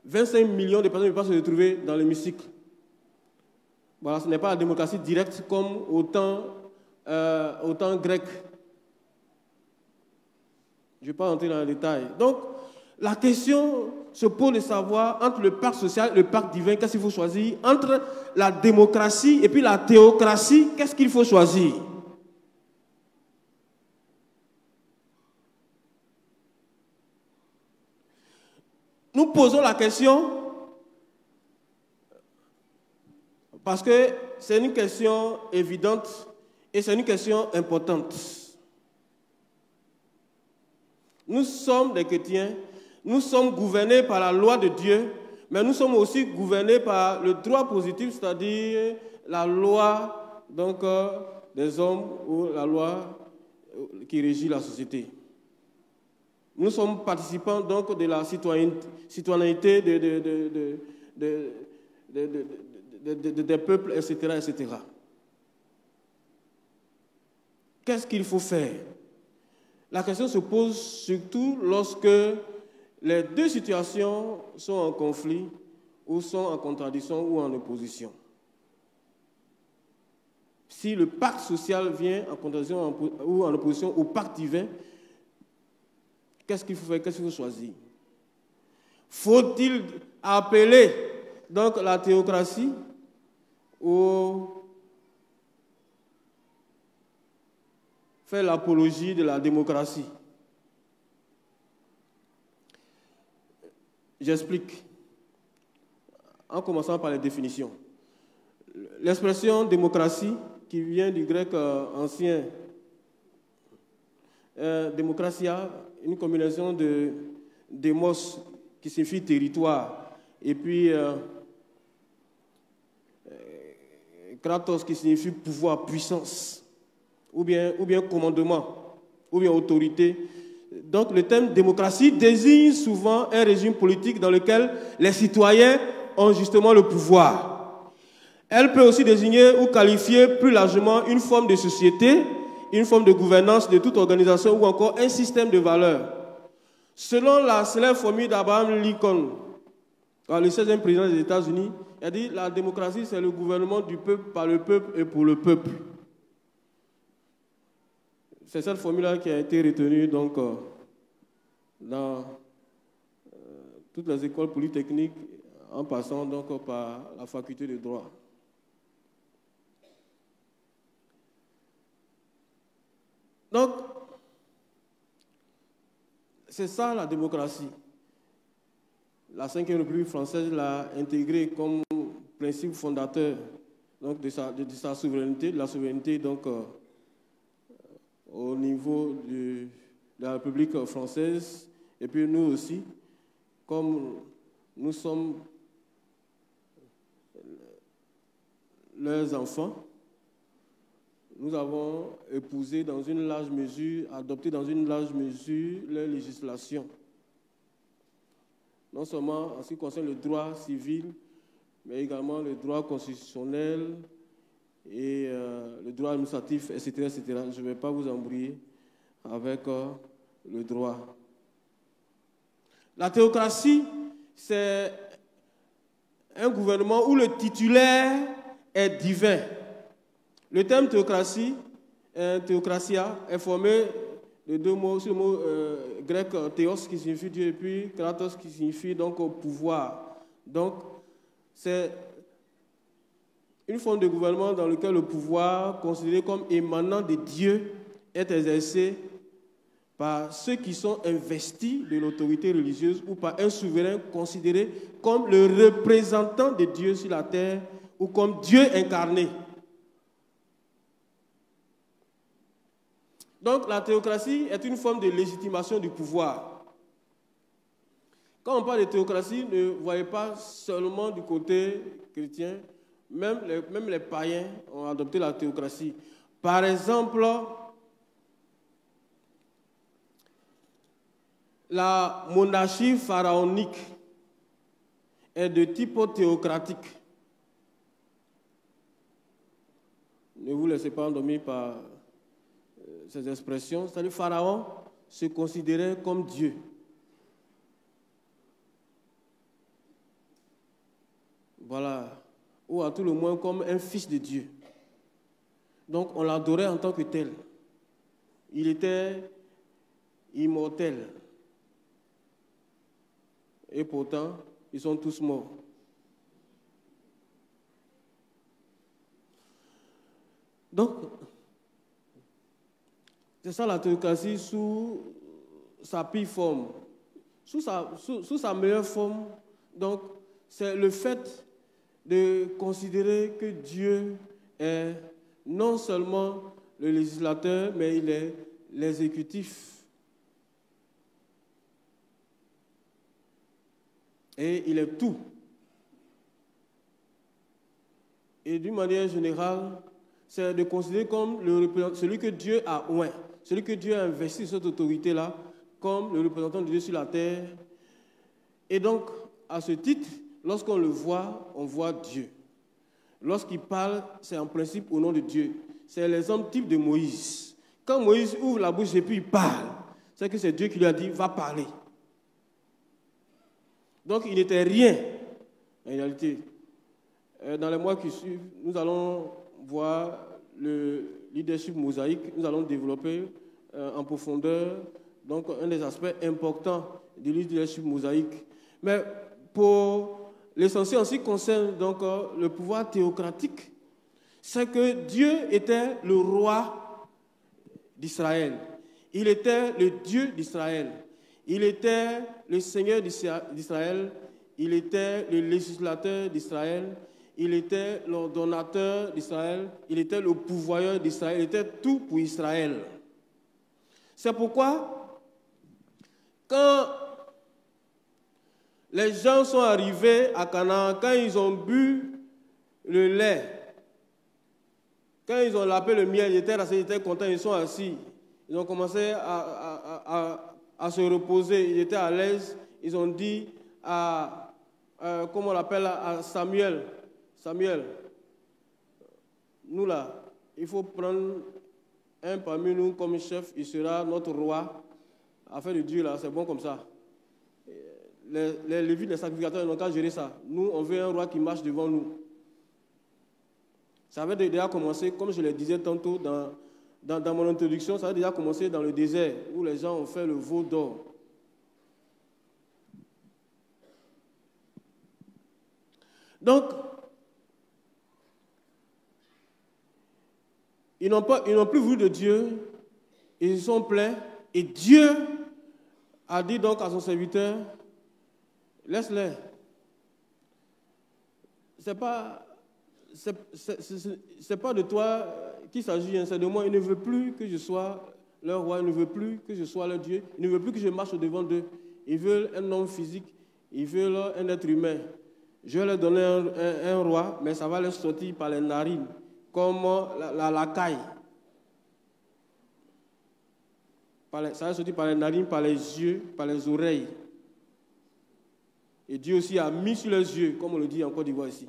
D: 25 millions de personnes ne peuvent pas se retrouver dans l'hémicycle. Voilà, ce n'est pas la démocratie directe comme au temps grec. Je ne vais pas entrer dans les détails. Donc, la question se pose de savoir, entre le pacte social et le pacte divin, qu'est-ce qu'il faut choisir? Entre la démocratie et puis la théocratie, qu'est-ce qu'il faut choisir? Nous posons la question parce que c'est une question évidente et c'est une question importante. Nous sommes des chrétiens, nous sommes gouvernés par la loi de Dieu, mais nous sommes aussi gouvernés par le droit positif, c'est-à-dire la loi donc, des hommes ou la loi qui régit la société. Nous sommes participants donc de la citoyenneté des peuples, etc., etc. Qu'est-ce qu'il faut faire? La question se pose surtout lorsque les deux situations sont en conflit ou sont en contradiction ou en opposition. Si le pacte social vient en contradiction ou en opposition au pacte divin, qu'est-ce qu'il faut faire? Qu'est-ce qu'il faut choisir? Faut-il appeler donc la théocratie ou faire l'apologie de la démocratie? J'explique, en commençant par les définitions. L'expression démocratie, qui vient du grec ancien, démocratia, une combinaison de démos, qui signifie territoire, et puis kratos, qui signifie pouvoir, puissance, ou bien commandement, ou bien autorité. Donc le terme démocratie désigne souvent un régime politique dans lequel les citoyens ont justement le pouvoir. Elle peut aussi désigner ou qualifier plus largement une forme de société, une forme de gouvernance de toute organisation ou encore un système de valeurs. Selon la célèbre formule d'Abraham Lincoln, le 16e président des États-Unis, il a dit la démocratie, c'est le gouvernement du peuple, par le peuple et pour le peuple. C'est cette formule-là qui a été retenue donc, dans toutes les écoles polytechniques, en passant donc par la faculté de droit. Donc, c'est ça la démocratie. La Ve République française l'a intégré comme principe fondateur donc, de sa souveraineté, de la souveraineté donc, au niveau de la République française. Et puis nous aussi, comme nous sommes leurs enfants, nous avons épousé dans une large mesure, adopté dans une large mesure leur législation. Non seulement en ce qui concerne le droit civil, mais également le droit constitutionnel et le droit administratif, etc., etc. Je ne vais pas vous embrouiller avec le droit. La théocratie, c'est un gouvernement où le titulaire est divin. Le terme théocratie, théocratia, est formé de deux mots, c'est le mot grec théos qui signifie Dieu et puis kratos qui signifie donc pouvoir. Donc, c'est une forme de gouvernement dans lequel le pouvoir, considéré comme émanant de Dieu, est exercé par ceux qui sont investis de l'autorité religieuse ou par un souverain considéré comme le représentant de Dieu sur la terre ou comme Dieu incarné. Donc la théocratie est une forme de légitimation du pouvoir. Quand on parle de théocratie, ne voyez pas seulement du côté chrétien, même les païens ont adopté la théocratie. Par exemple, la monarchie pharaonique est de type théocratique. Ne vous laissez pas endormir par ces expressions. C'est-à-dire, Pharaon se considérait comme Dieu. Voilà. Ou à tout le moins comme un fils de Dieu. Donc on l'adorait en tant que tel. Il était immortel. Et pourtant, ils sont tous morts. Donc, c'est ça la théocratie sous sa pire forme. Sous sa meilleure forme, donc, c'est le fait de considérer que Dieu est non seulement le législateur, mais il est l'exécutif. Et il est tout. Et d'une manière générale, c'est de considérer comme celui que Dieu a oint, celui que Dieu a investi cette autorité-là, comme le représentant de Dieu sur la terre. Et donc, à ce titre, lorsqu'on le voit, on voit Dieu. Lorsqu'il parle, c'est en principe au nom de Dieu. C'est l'exemple type de Moïse. Quand Moïse ouvre la bouche et puis il parle, c'est que c'est Dieu qui lui a dit, va parler. Donc, il n'était rien, en réalité. Dans les mois qui suivent, nous allons voir le leadership mosaïque. Nous allons développer en profondeur donc, un des aspects importants du leadership mosaïque. Mais pour l'essentiel en ce qui concerne donc, le pouvoir théocratique, c'est que Dieu était le roi d'Israël. Il était le Dieu d'Israël. Il était le Seigneur d'Israël. Il était le législateur d'Israël. Il était l'ordonnateur d'Israël. Il était le pourvoyeur d'Israël. Il était tout pour Israël. C'est pourquoi, quand les gens sont arrivés à Canaan, quand ils ont bu le lait, quand ils ont lapé le miel, ils étaient contents, ils sont assis. Ils ont commencé à se reposer, ils étaient à l'aise. Ils ont dit à comment on l'appelle, à Samuel, nous là, il faut prendre un parmi nous comme chef, il sera notre roi. Affaire de Dieu là, c'est bon comme ça. Les Lévites, les sacrificateurs, ils n'ont qu'à gérer ça. Nous, on veut un roi qui marche devant nous. Ça avait déjà commencé, comme je le disais tantôt dans mon introduction, ça avait déjà commencé dans le désert, où les gens ont fait le veau d'or. Donc, ils n'ont plus voulu de Dieu, ils se sont plaints, et Dieu a dit donc à son serviteur, laisse-les. C'est pas de toi qu'il s'agit, c'est de moi. Il ne veut plus que je sois leur roi, il ne veut plus que je sois leur Dieu, il ne veut plus que je marche devant d'eux. Ils veulent un homme physique, ils veulent un être humain. Je vais leur donner un roi, mais ça va leur sortir par les narines, comme la caille. Ça va sortir par les narines, par les yeux, par les oreilles. Et Dieu aussi a mis sur les yeux, comme on le dit en Côte d'Ivoire ici.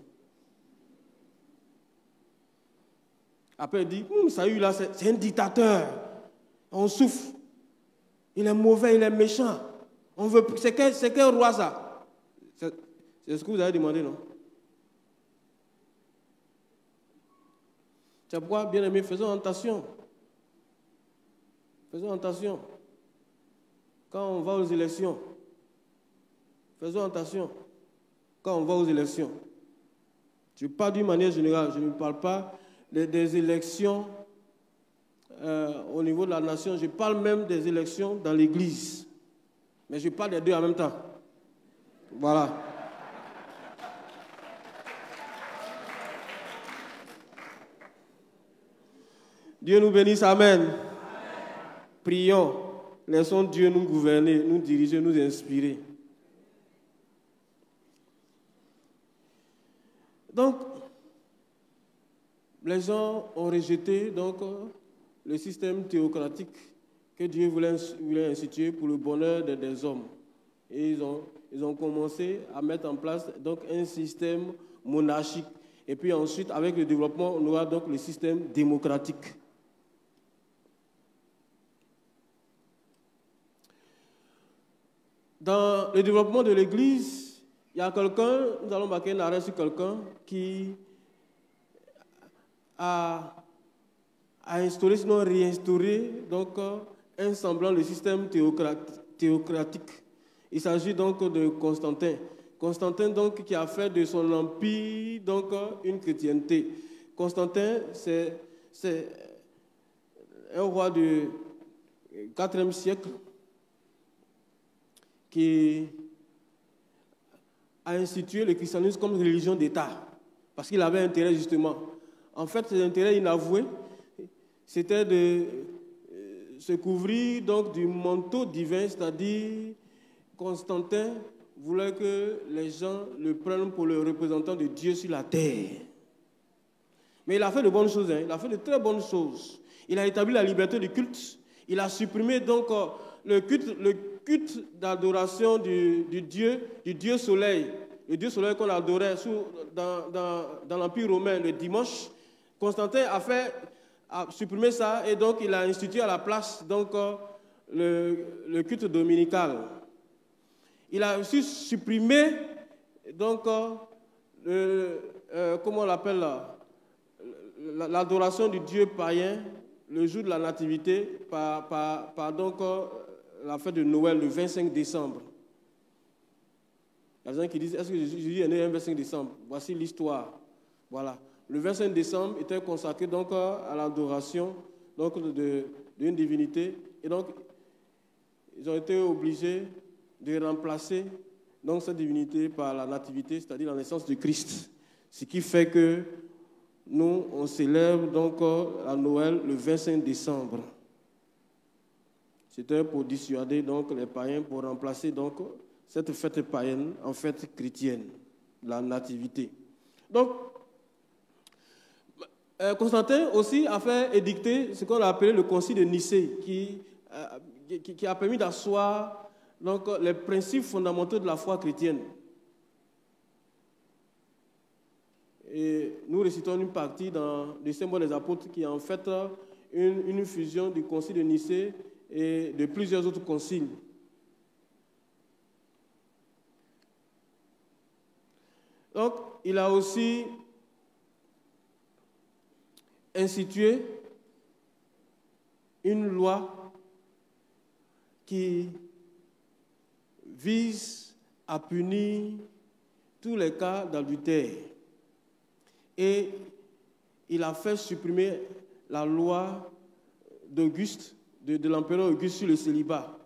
D: Après, il dit, Saül là, c'est un dictateur. On souffre. Il est mauvais, il est méchant. C'est quel roi ça? C'est ce que vous avez demandé, non? C'est pourquoi, bien aimé, faisons attention. Faisons attention. Quand on va aux élections, faisons attention. Quand on va aux élections, je parle d'une manière générale, je ne parle pas des élections au niveau de la nation, je parle même des élections dans l'Église. Mais je parle des deux en même temps. Voilà. Dieu nous bénisse, amen. Amen. Prions, laissons Dieu nous gouverner, nous diriger, nous inspirer. Donc, les gens ont rejeté donc, le système théocratique que Dieu voulait instituer pour le bonheur des hommes. Et ils ont commencé à mettre en place donc, un système monarchique. Et puis ensuite, avec le développement, on aura donc le système démocratique. Dans le développement de l'Église, Il y a quelqu'un, nous allons marquer un arrêt sur quelqu'un qui a instauré, sinon réinstauré, donc, un semblant de système théocratique. Il s'agit donc de Constantin. Constantin, donc, qui a fait de son empire, donc, une chrétienté. Constantin, c'est un roi du IVe siècle qui a institué le christianisme comme religion d'État, parce qu'il avait intérêt, justement. En fait, ses intérêts inavoués, c'était de se couvrir donc du manteau divin, c'est-à-dire Constantin voulait que les gens le prennent pour le représentant de Dieu sur la terre. Mais il a fait de bonnes choses, hein. Il a fait de très bonnes choses. Il a établi la liberté du culte. Il a supprimé donc le culte d'adoration du Dieu soleil. Le Dieu soleil qu'on adorait dans l'Empire romain le dimanche. Constantin a supprimé ça et donc il a institué à la place donc, le culte dominical. Il a aussi supprimé donc, comment on l'appelle là, l'adoration du Dieu païen le jour de la nativité par donc, la fête de Noël le 25 décembre. Il y a des gens qui disent, est-ce que Jésus est né le 25 décembre? Voici l'histoire. Voilà. Le 25 décembre était consacré donc à l'adoration d'une divinité. Et donc, ils ont été obligés de remplacer donc, cette divinité par la nativité, c'est-à-dire la naissance de Christ. Ce qui fait que nous, on célèbre donc à Noël le 25 décembre. C'était pour dissuader donc, les païens, pour remplacer donc, cette fête païenne en fête chrétienne, la nativité. Donc, Constantin aussi a fait édicter ce qu'on a appelé le concile de Nicée, qui a permis d'asseoir donc, les principes fondamentaux de la foi chrétienne. Et nous récitons une partie dans le symbole des apôtres qui est en fait une fusion du concile de Nicée et de plusieurs autres conciles. Donc, il a aussi institué une loi qui vise à punir tous les cas d'adultère. Et il a fait supprimer la loi d'Auguste, de l'empereur Auguste sur le célibat.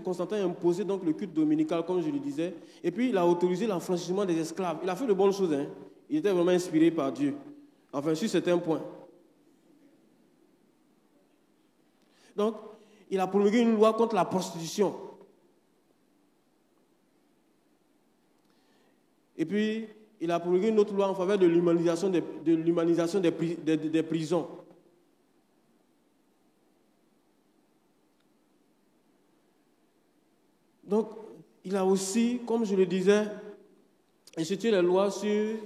D: Constantin a imposé donc le culte dominical, comme je le disais, et puis il a autorisé l'affranchissement des esclaves. Il a fait de bonnes choses, hein. Il était vraiment inspiré par Dieu. Enfin, sur certains points. Donc, il a promulgué une loi contre la prostitution. Et puis, il a promulgué une autre loi en faveur de l'humanisation des prisons. Donc, il a aussi, comme je le disais, institué les lois sur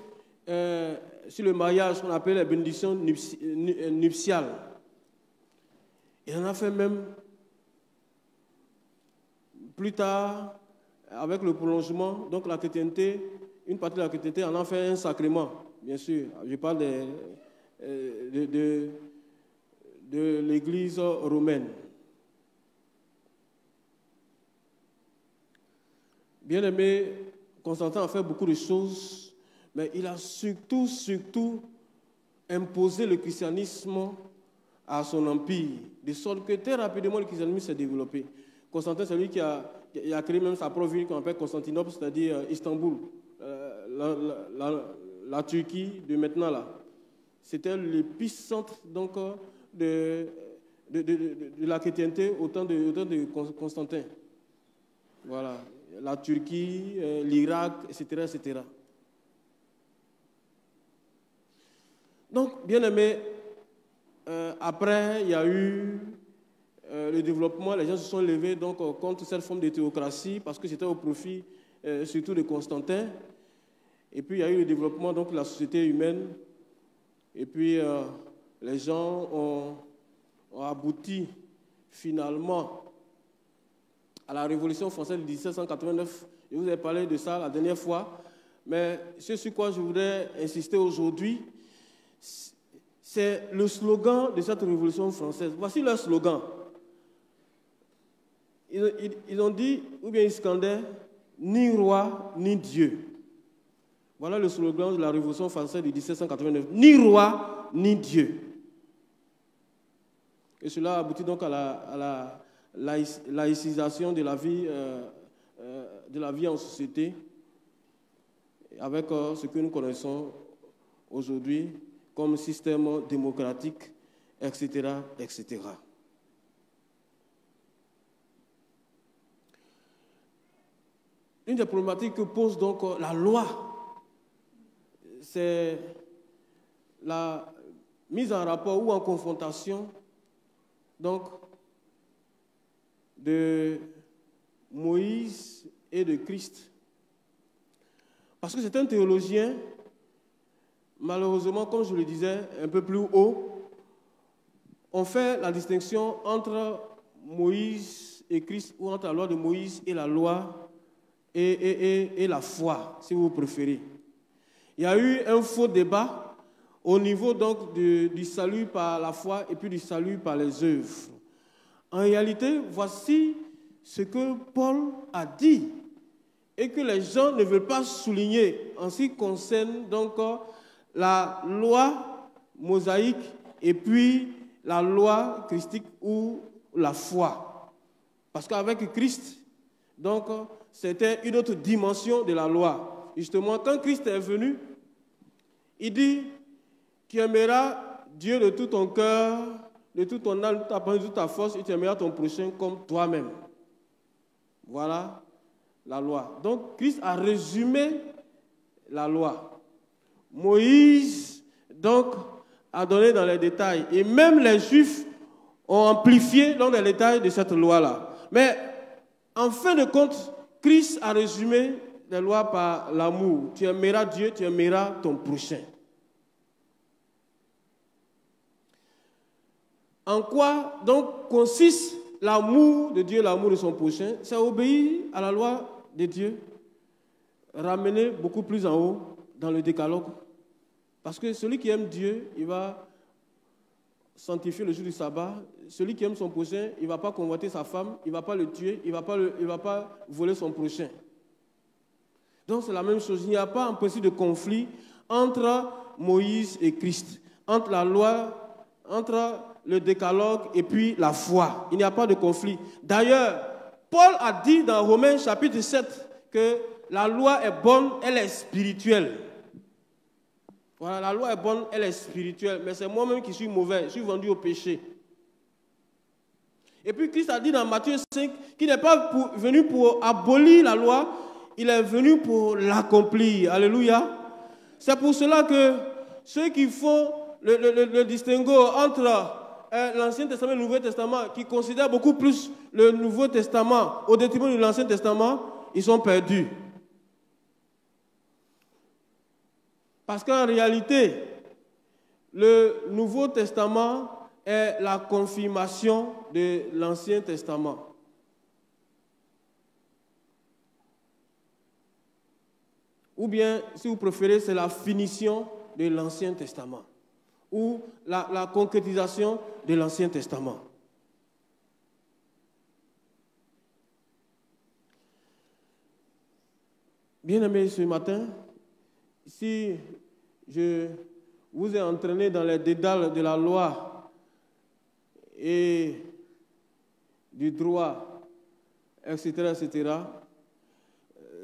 D: le mariage qu'on appelle la bénédiction nuptiale. Il en a fait même plus tard, avec le prolongement, donc la chrétienté, une partie de la chrétienté en a fait un sacrement, bien sûr. Je parle de l'Église romaine. Bien aimé, Constantin a fait beaucoup de choses, mais il a surtout imposé le christianisme à son empire, de sorte que très rapidement le christianisme s'est développé. Constantin, c'est lui qui a créé même sa propre ville qu'on appelle Constantinople, c'est-à-dire Istanbul, la Turquie de maintenant là. C'était l'épicentre donc de la chrétienté au temps de Constantin. Voilà, la Turquie, l'Irak, etc., etc. Donc, bien aimé, après, il y a eu le développement, les gens se sont levés donc, contre cette forme de théocratie parce que c'était au profit surtout de Constantin. Et puis, il y a eu le développement donc, de la société humaine. Et puis, les gens ont abouti finalement à la Révolution française de 1789. Je vous ai parlé de ça la dernière fois. Mais ce sur quoi je voudrais insister aujourd'hui, c'est le slogan de cette Révolution française. Voici leur slogan. Ils ont dit, ou bien ils scandaient, ni roi, ni Dieu. Voilà le slogan de la Révolution française de 1789. Ni roi, ni Dieu. Et cela aboutit donc à la laïcisation de la vie en société, avec ce que nous connaissons aujourd'hui comme système démocratique, etc., etc. Une des problématiques que pose donc la loi, c'est la mise en rapport ou en confrontation donc de Moïse et de Christ. Parce que c'est un théologien, malheureusement, comme je le disais un peu plus haut, on fait la distinction entre Moïse et Christ, ou entre la loi de Moïse et la loi et la foi, si vous préférez. Il y a eu un faux débat au niveau donc du salut par la foi et puis du salut par les œuvres. En réalité, voici ce que Paul a dit et que les gens ne veulent pas souligner en ce qui concerne donc la loi mosaïque et puis la loi christique ou la foi. Parce qu'avec Christ, donc, c'était une autre dimension de la loi. Justement, quand Christ est venu, il dit, tu aimeras Dieu de tout ton cœur, de toute ton âme, de ta pensée, de toute ta force, et tu aimeras ton prochain comme toi-même. Voilà la loi. Donc, Christ a résumé la loi. Moïse, donc, a donné dans les détails. Et même les Juifs ont amplifié dans les détails de cette loi-là. Mais, en fin de compte, Christ a résumé les lois par l'amour. Tu aimeras Dieu, tu aimeras ton prochain. En quoi donc consiste l'amour de Dieu, l'amour de son prochain? C'est obéir à la loi de Dieu, ramener beaucoup plus en haut dans le décalogue. Parce que celui qui aime Dieu, il va sanctifier le jour du sabbat. Celui qui aime son prochain, il ne va pas convoiter sa femme, il ne va pas le tuer, il ne va pas voler son prochain. Donc c'est la même chose. Il n'y a pas un principe de conflit entre Moïse et Christ, entre la loi, entre le décalogue et puis la foi. Il n'y a pas de conflit. D'ailleurs, Paul a dit dans Romains chapitre 7 que la loi est bonne, elle est spirituelle. Voilà, la loi est bonne, elle est spirituelle, mais c'est moi-même qui suis mauvais, je suis vendu au péché. Et puis Christ a dit dans Matthieu 5 qu'il n'est pas venu pour abolir la loi, il est venu pour l'accomplir. Alléluia. C'est pour cela que ceux qui font le distinguo entre l'Ancien Testament et le Nouveau Testament, qui considèrent beaucoup plus le Nouveau Testament au détriment de l'Ancien Testament, ils sont perdus. Parce qu'en réalité, le Nouveau Testament est la confirmation de l'Ancien Testament. Ou bien, si vous préférez, c'est la finition de l'Ancien Testament. Ou la concrétisation de l'Ancien Testament. Bien-aimés, ce matin, si je vous ai entraîné dans les dédales de la loi et du droit, etc.,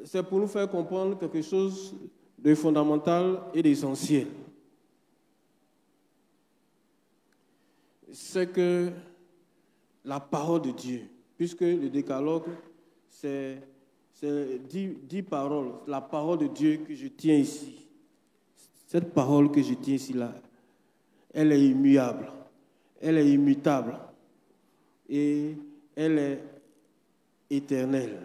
D: c'est pour nous faire comprendre quelque chose de fondamental et d'essentiel. C'est que la parole de Dieu, puisque le décalogue, c'est 10 paroles, la parole de Dieu que je tiens ici. Cette parole que je tiens ici, là, elle est immuable, elle est immutable et elle est éternelle.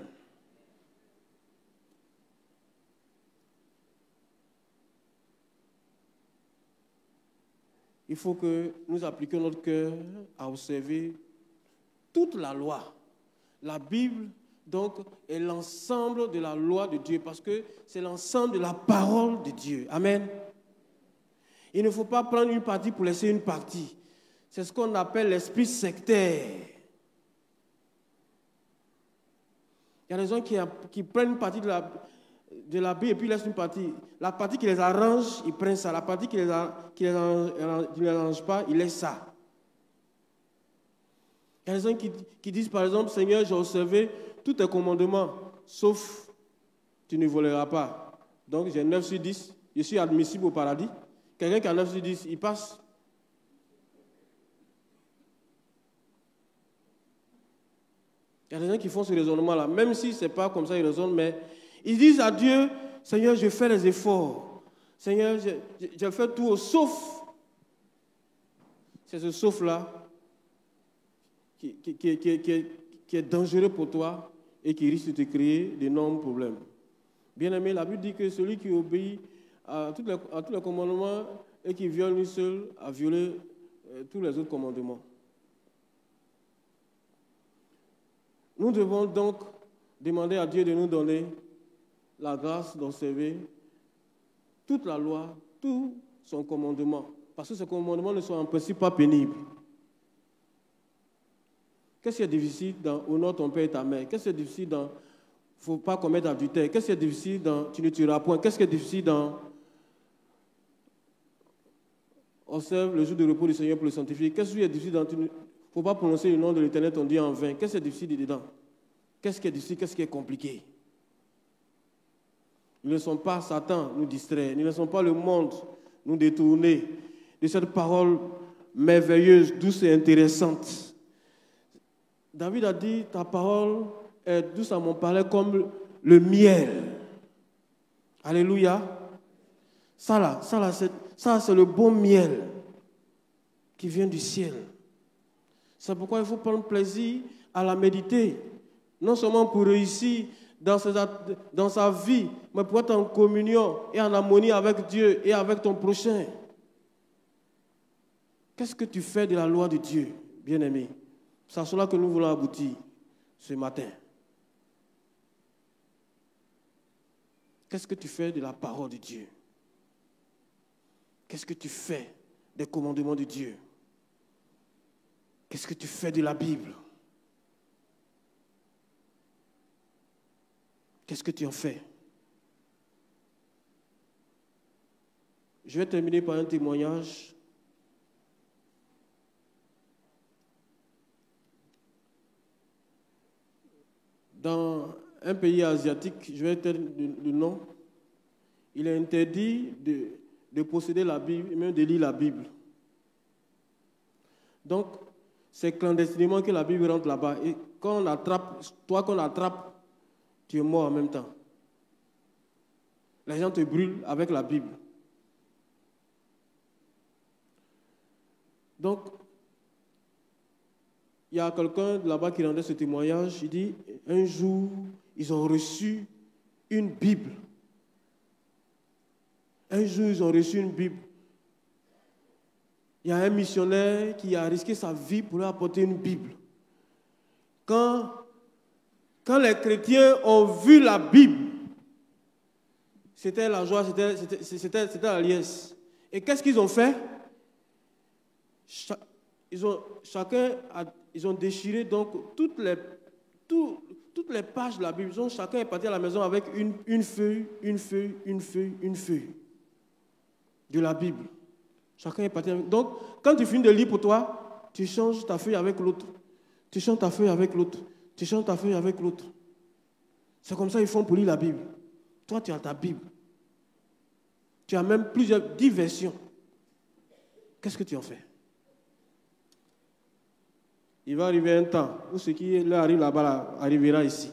D: Il faut que nous appliquions notre cœur à observer toute la loi. La Bible donc, est l'ensemble de la loi de Dieu, parce que c'est l'ensemble de la parole de Dieu. Amen. Il ne faut pas prendre une partie pour laisser une partie. C'est ce qu'on appelle l'esprit sectaire. Il y a des gens qui prennent une partie de la Bible et puis laissent une partie. La partie qui les arrange, ils prennent ça. La partie qui ne les arrange pas, ils laissent ça. Il y a des gens qui disent par exemple, Seigneur, j'ai observé tous tes commandements, sauf tu ne voleras pas. Donc j'ai 9 sur 10, je suis admissible au paradis. Quelqu'un qui a 9 sur 10, il passe. Il y a des gens qui font ce raisonnement-là, même si ce n'est pas comme ça ils raisonnent, mais ils disent à Dieu, Seigneur, je fais les efforts. Seigneur, je fais tout sauf. C'est ce sauf-là qui est dangereux pour toi et qui risque de te créer d'énormes problèmes. Bien-aimé, la Bible dit que celui qui obéit à tous les commandements et qui viole lui seul a violé tous les autres commandements. Nous devons donc demander à Dieu de nous donner la grâce d'observer toute la loi, tout son commandement, parce que ces commandements ne sont en principe pas pénibles. Qu'est-ce qui est difficile dans « honore ton père et ta mère » ? Qu'est-ce qui est difficile dans « il ne faut pas commettre adultère » ? Qu'est-ce qui est difficile dans « tu ne tueras point » ? Qu'est-ce qui est difficile dans « observe le jour de repos du Seigneur pour le sanctifier » ? Qu'est-ce qui est difficile dans « il ne faut pas prononcer le nom de l'Éternel ton Dieu en vain » ? Qu'est-ce qui est difficile dedans ? Qu'est-ce qui est difficile ? Qu'est-ce qui est compliqué ? Nous ne laissons pas Satan nous distraire, nous ne laissons pas le monde nous détourner de cette parole merveilleuse, douce et intéressante. David a dit, ta parole est douce à mon palais comme le miel. Alléluia. Ça c'est le bon miel qui vient du ciel. C'est pourquoi il faut prendre plaisir à la méditer. Non seulement pour réussir dans sa vie, mais pour être en communion et en harmonie avec Dieu et avec ton prochain. Qu'est-ce que tu fais de la loi de Dieu, bien-aimé? C'est à cela que nous voulons aboutir ce matin. Qu'est-ce que tu fais de la parole de Dieu? Qu'est-ce que tu fais des commandements de Dieu? Qu'est-ce que tu fais de la Bible? Qu'est-ce que tu en fais? Je vais terminer par un témoignage. Dans un pays asiatique, je vais taire le nom, il est interdit de posséder la Bible et même de lire la Bible. Donc, c'est clandestinement que la Bible rentre là-bas. Et quand on attrape, toi qu'on attrape, tu es mort en même temps. Les gens te brûlent avec la Bible. Donc, il y a quelqu'un là-bas qui rendait ce témoignage. Il dit, un jour, ils ont reçu une Bible. Un jour, ils ont reçu une Bible. Il y a un missionnaire qui a risqué sa vie pour leur apporter une Bible. Quand les chrétiens ont vu la Bible, c'était la joie, c'était la liesse. Et qu'est-ce qu'ils ont fait? Ils ont déchiré donc toutes les pages de la Bible. Donc, chacun est parti à la maison avec une feuille de la Bible. Chacun est parti. Donc, quand tu finis de lire pour toi, tu changes ta feuille avec l'autre. Tu changes ta feuille avec l'autre. Tu changes ta feuille avec l'autre. C'est comme ça qu'ils font pour lire la Bible. Toi, tu as ta Bible. Tu as même 10 versions. Qu'est-ce que tu en fais? Il va arriver un temps où ce qui leur arrive là-bas arrivera ici.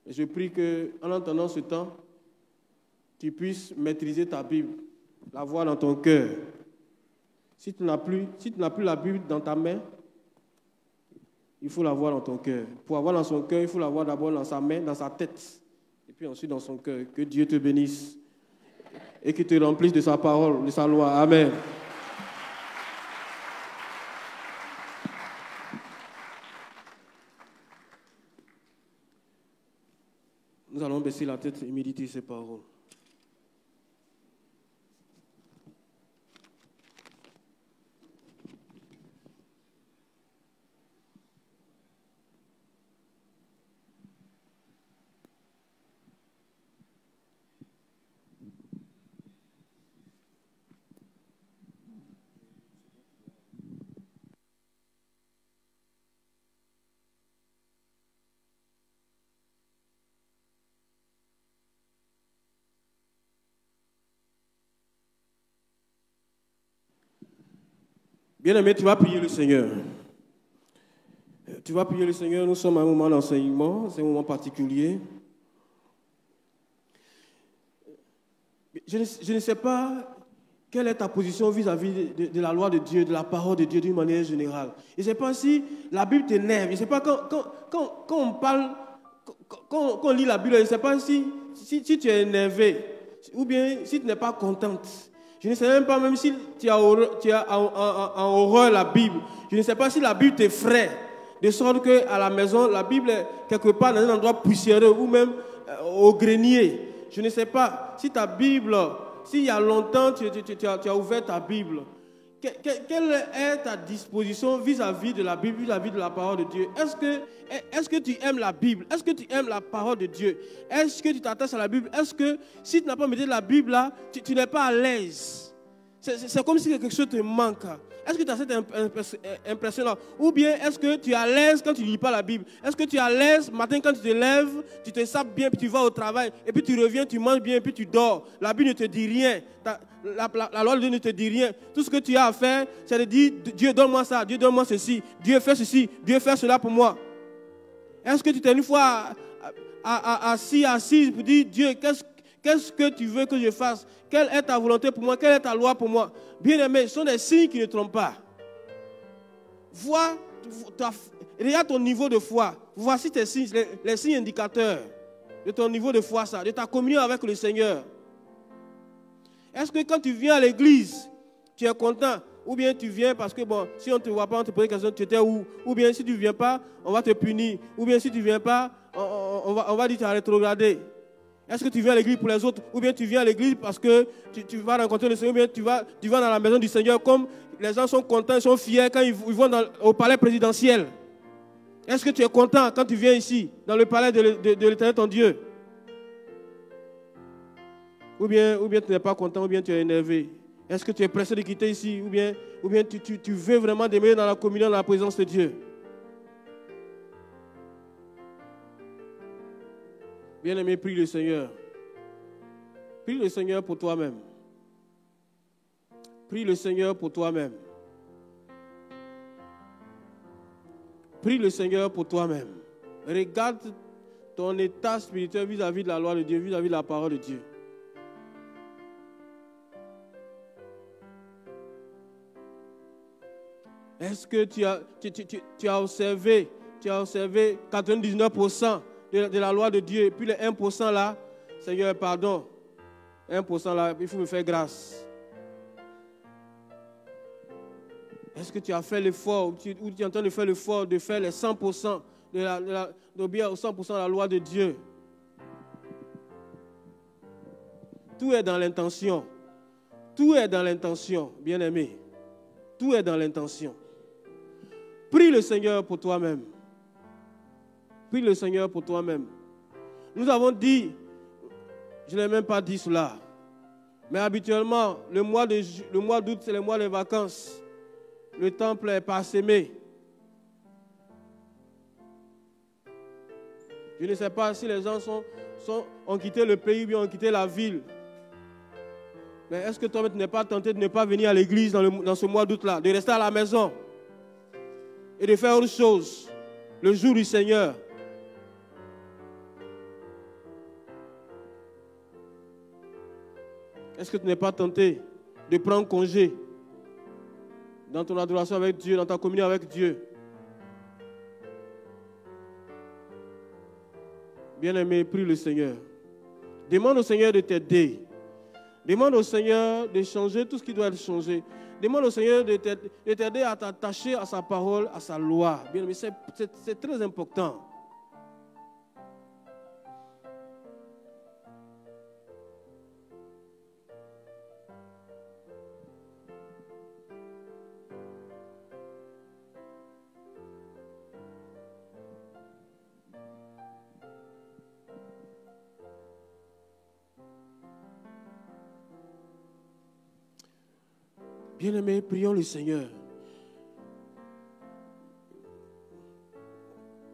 D: Et je prie qu'en entendant ce temps, tu puisses maîtriser ta Bible, la voir dans ton cœur. Si tu n'as plus la Bible dans ta main, il faut la voir dans ton cœur. Pour avoir dans son cœur, il faut la voir d'abord dans sa main, dans sa tête, et puis ensuite dans son cœur. Que Dieu te bénisse et qu'il te remplisse de sa parole, de sa loi. Amen. baisser la tête et méditer ces paroles. Bien-aimé, tu vas prier le Seigneur. Tu vas prier le Seigneur. Nous sommes à un moment d'enseignement, c'est un moment particulier. Je ne sais pas quelle est ta position vis-à-vis de la loi de Dieu, de la parole de Dieu d'une manière générale. Je ne sais pas si la Bible t'énerve. Je ne sais pas quand on parle, quand on lit la Bible, je ne sais pas si tu es énervé ou bien si tu n'es pas contente. Je ne sais même pas même si tu as en horreur la Bible. Je ne sais pas si la Bible t'effraie. De sorte qu'à la maison, la Bible est quelque part dans un endroit poussiéreux ou même au grenier. Je ne sais pas si ta Bible, s'il y a longtemps tu as ouvert ta Bible. Quelle est ta disposition vis-à-vis de la Bible, vis-à-vis de la parole de Dieu? Est-ce que tu aimes la Bible? Est-ce que tu aimes la parole de Dieu? Est-ce que tu t'attaches à la Bible? Est-ce que si tu n'as pas mis la Bible là, tu n'es pas à l'aise? C'est comme si quelque chose te manque. Est-ce que tu as cette impression-là? Ou bien est-ce que tu es à l'aise quand tu ne lis pas la Bible? Est-ce que tu es à l'aise matin quand tu te lèves, tu te sapes bien, puis tu vas au travail, et puis tu reviens, tu manges bien, et puis tu dors? La Bible ne te dit rien. La loi de Dieu ne te dit rien. Tout ce que tu as à faire, c'est de dire, Dieu donne-moi ça, Dieu donne-moi ceci, Dieu fait ceci, Dieu fait cela pour moi. Est-ce que tu t'es une fois assis pour dire, Dieu, qu'est-ce que tu veux que je fasse? Quelle est ta volonté pour moi? Quelle est ta loi pour moi? Bien-aimé, ce sont des signes qui ne trompent pas. Regarde ton niveau de foi. Voici tes signes, les signes indicateurs de ton niveau de foi, de ta communion avec le Seigneur. Est-ce que quand tu viens à l'église, tu es content? Ou bien tu viens parce que, bon, si on ne te voit pas, on te pose une question, tu étais où? Ou bien si tu ne viens pas, on va te punir. Ou bien si tu ne viens pas, on va dire que tu as rétrogradé. Est-ce que tu viens à l'église pour les autres? Ou bien tu viens à l'église parce que tu vas rencontrer le Seigneur? Ou bien tu vas dans la maison du Seigneur comme les gens sont contents, ils sont fiers quand ils vont au palais présidentiel? Est-ce que tu es content quand tu viens ici, dans le palais de l'Éternel, ton Dieu? Ou bien tu n'es pas content, ou bien tu es énervé? Est-ce que tu es pressé de quitter ici? Ou bien tu veux vraiment demeurer dans la communion, dans la présence de Dieu? Bien-aimé, prie le Seigneur. Prie le Seigneur pour toi-même. Prie le Seigneur pour toi-même. Prie le Seigneur pour toi-même. Regarde ton état spirituel vis-à-vis de la loi de Dieu, vis-à-vis de la parole de Dieu. Est-ce que tu as observé 99% de la loi de Dieu, et puis les 1% là, Seigneur, pardon, 1% là, il faut me faire grâce. Est-ce que tu as fait l'effort, ou tu es en train de faire l'effort de faire les 100%, d'obéir aux 100% de la loi de Dieu? Tout est dans l'intention. Tout est dans l'intention, bien-aimé. Tout est dans l'intention. Prie le Seigneur pour toi-même. Prie le Seigneur pour toi-même. Nous avons dit, je n'ai même pas dit cela, mais habituellement, le mois d'août, c'est le mois des vacances. Le temple est parsemé. Je ne sais pas si les gens ont quitté le pays ou bien ont quitté la ville. Mais est-ce que toi-même tu n'es pas tenté de ne pas venir à l'église dans ce mois d'août-là, de rester à la maison et de faire autre chose le jour du Seigneur? Est-ce que tu n'es pas tenté de prendre congé dans ton adoration avec Dieu, dans ta communion avec Dieu? Bien-aimé, prie le Seigneur. Demande au Seigneur de t'aider. Demande au Seigneur de changer tout ce qui doit être changé. Demande au Seigneur de t'aider à t'attacher à sa parole, à sa loi. Bien-aimé, c'est très important. Bien-aimés, prions le Seigneur.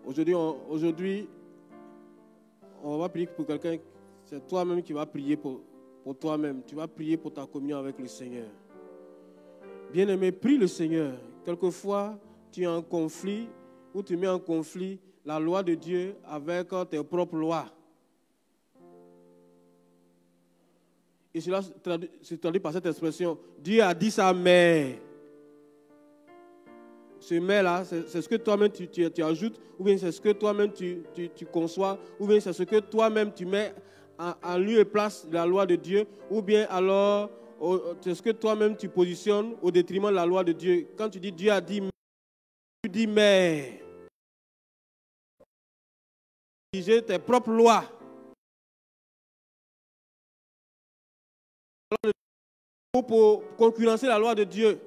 D: Aujourd'hui, on va prier pour quelqu'un. C'est toi-même qui vas prier pour toi-même. Tu vas prier pour ta communion avec le Seigneur. Bien-aimé, prie le Seigneur. Quelquefois, tu es en conflit ou tu mets en conflit la loi de Dieu avec tes propres lois. Et cela se traduit par cette expression. Dieu a dit ça, mais. Ce mais-là, c'est ce que toi-même tu ajoutes, ou bien c'est ce que toi-même tu conçois, ou bien c'est ce que toi-même tu mets en lieu et place de la loi de Dieu, ou bien alors c'est ce que toi-même tu positionnes au détriment de la loi de Dieu. Quand tu dis Dieu a dit, tu dis mais. J'ai tes propres lois. Pour concurrencer la loi de Dieu.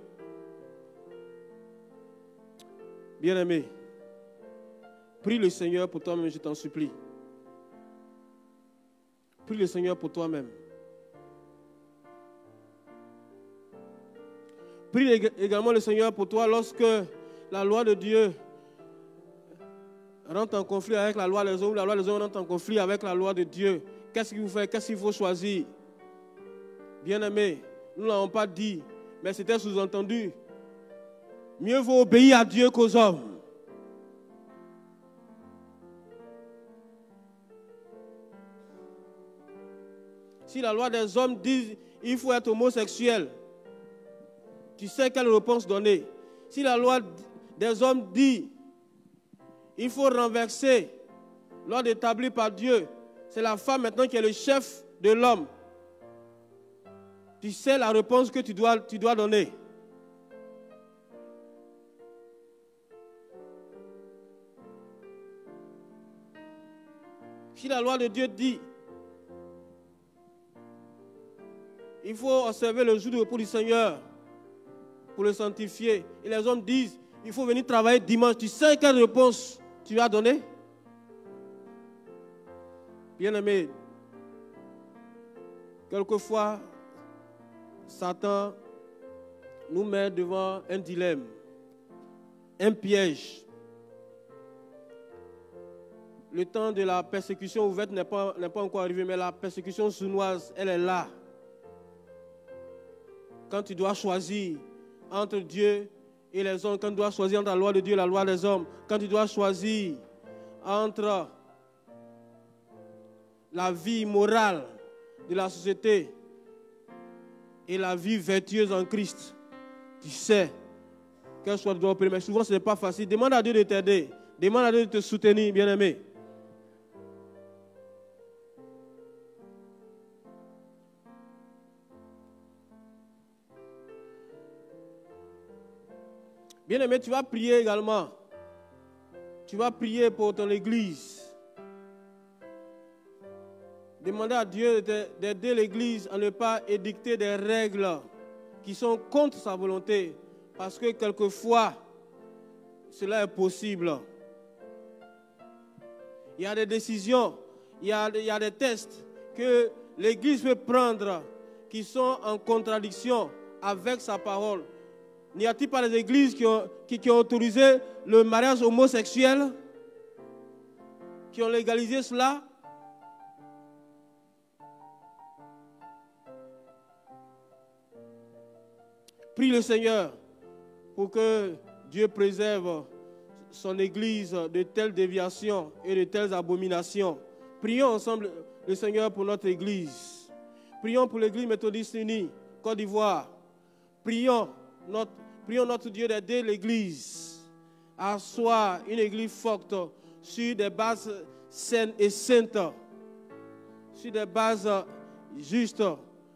D: Bien-aimé, prie le Seigneur pour toi-même, je t'en supplie. Prie le Seigneur pour toi-même. Prie également le Seigneur pour toi lorsque la loi de Dieu rentre en conflit avec la loi des hommes, la loi des hommes rentre en conflit avec la loi de Dieu. Qu'est-ce qu'il vous fait? Qu'est-ce qu'il faut choisir? Bien-aimé, nous ne l'avons pas dit, mais c'était sous-entendu. Mieux vaut obéir à Dieu qu'aux hommes. Si la loi des hommes dit qu'il faut être homosexuel, tu sais quelle réponse donner. Si la loi des hommes dit qu'il faut renverser l'ordre établi par Dieu, c'est la femme maintenant qui est le chef de l'homme. Tu sais la réponse que tu dois donner. Si la loi de Dieu dit il faut observer le jour de repos du Seigneur pour le sanctifier, et les hommes disent il faut venir travailler dimanche, tu sais quelle réponse tu as donné? Bien-aimé, quelquefois, Satan nous met devant un dilemme, un piège. Le temps de la persécution ouverte n'est pas encore arrivé, mais la persécution sournoise, elle est là. Quand tu dois choisir entre Dieu et les hommes, quand tu dois choisir entre la loi de Dieu et la loi des hommes, quand tu dois choisir entre la vie morale de la société et la vie vertueuse en Christ, tu sais quel choix tu dois opérer. Mais souvent, ce n'est pas facile. Demande à Dieu de t'aider. Demande à Dieu de te soutenir, bien-aimé. Bien-aimé, tu vas prier également. Tu vas prier pour ton église. Demander à Dieu d'aider l'église à ne pas édicter des règles qui sont contre sa volonté. Parce que quelquefois, cela est possible. Il y a des décisions, il y a des tests que l'église peut prendre qui sont en contradiction avec sa parole. N'y a-t-il pas des églises qui ont autorisé le mariage homosexuel, qui ont légalisé cela? Prie le Seigneur pour que Dieu préserve son église de telles déviations et de telles abominations. Prions ensemble le Seigneur pour notre église. Prions pour l'église méthodiste unie, Côte d'Ivoire. Prions notre Dieu d'aider l'église à asseoir une église forte sur des bases saines et saintes, sur des bases justes,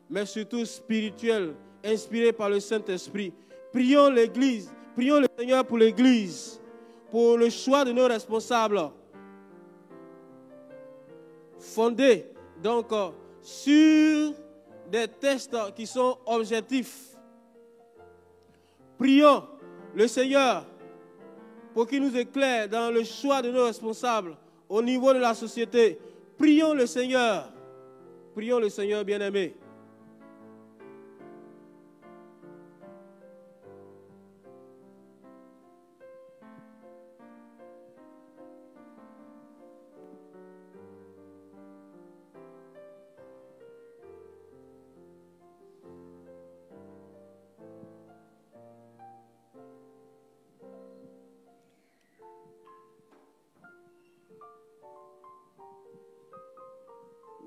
D: mais surtout spirituelles, inspirées par le Saint-Esprit. Prions l'église, prions le Seigneur pour l'église, pour le choix de nos responsables, fondés donc sur des tests qui sont objectifs. Prions le Seigneur pour qu'il nous éclaire dans le choix de nos responsables au niveau de la société. Prions le Seigneur bien-aimé.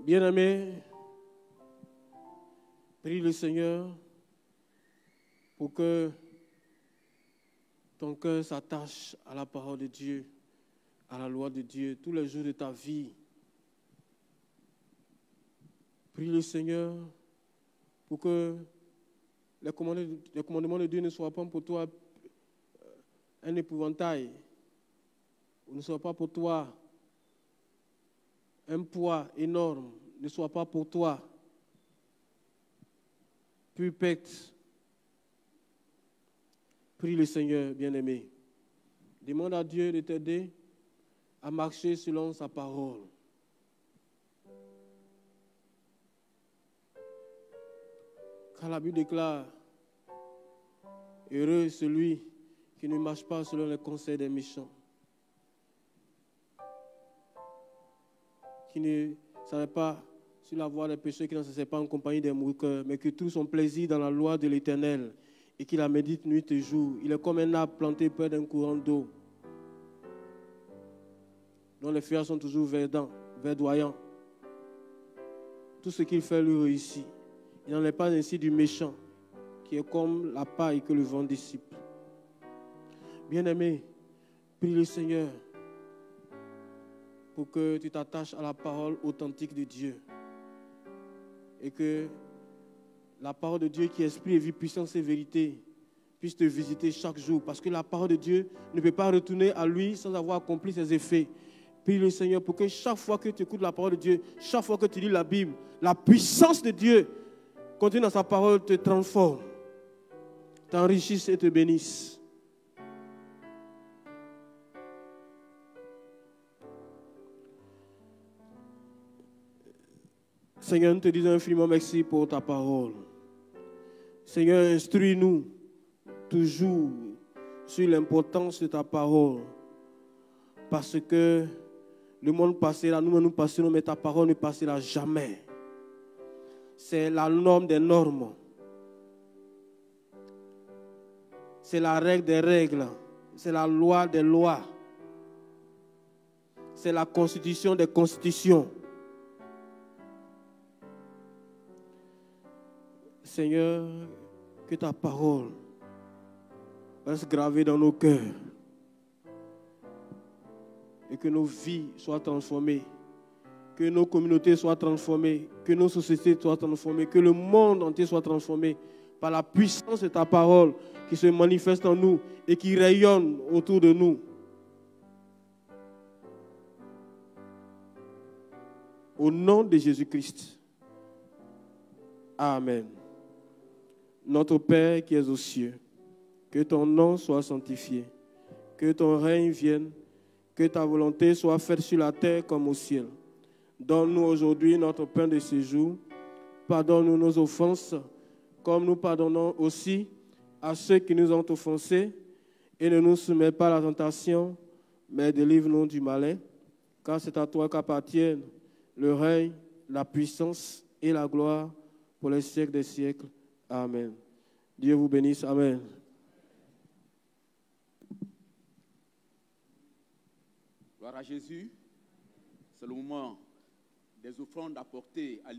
D: Bien-aimé, prie le Seigneur pour que ton cœur s'attache à la parole de Dieu, à la loi de Dieu, tous les jours de ta vie. Prie le Seigneur pour que les commandements de Dieu ne soient pas pour toi un épouvantail, ne soient pas pour toi un poids énorme, ne soient pas pour toi pupette. Prie le Seigneur, bien-aimé. Demande à Dieu de t'aider à marcher selon sa parole. Car la Bible déclare, heureux celui qui ne marche pas selon les conseils des méchants, qui ne s'arrête pas sur la voie des pécheurs, qui ne s'assied pas en compagnie des moqueurs, mais qui trouve son plaisir dans la loi de l'Éternel et qui la médite nuit et jour. Il est comme un arbre planté près d'un courant d'eau, dont les feuillages sont toujours verdoyants. Tout ce qu'il fait lui réussit. Il n'en est pas ainsi du méchant, qui est comme la paille que le vent dissipe. Bien-aimé, prie le Seigneur pour que tu t'attaches à la parole authentique de Dieu. Et que la parole de Dieu qui est esprit et vie, puissance et vérité puisse te visiter chaque jour. Parce que la parole de Dieu ne peut pas retourner à lui sans avoir accompli ses effets. Prie le Seigneur pour que chaque fois que tu écoutes la parole de Dieu, chaque fois que tu lis la Bible, la puissance de Dieu continue dans sa parole, te transforme, t'enrichisse et te bénisse. Seigneur, nous te disons infiniment merci pour ta parole. Seigneur, instruis-nous toujours sur l'importance de ta parole. Parce que le monde passera, nous nous passerons, mais ta parole ne passera jamais. C'est la norme des normes. C'est la règle des règles. C'est la loi des lois. C'est la constitution des constitutions. Seigneur, que ta parole reste gravée dans nos cœurs et que nos vies soient transformées, que nos communautés soient transformées, que nos sociétés soient transformées, que le monde entier soit transformé par la puissance de ta parole qui se manifeste en nous et qui rayonne autour de nous. Au nom de Jésus-Christ. Amen. Notre Père qui es aux cieux, que ton nom soit sanctifié, que ton règne vienne, que ta volonté soit faite sur la terre comme au ciel. Donne-nous aujourd'hui notre pain de ce jour. Pardonne-nous nos offenses, comme nous pardonnons aussi à ceux qui nous ont offensés. Et ne nous soumets pas à la tentation, mais délivre-nous du malin. Car c'est à toi qu'appartiennent le règne, la puissance et la gloire pour les siècles des siècles. Amen. Dieu vous bénisse. Amen.
C: Gloire à Jésus. C'est le moment des offrandes apportées à l'Église.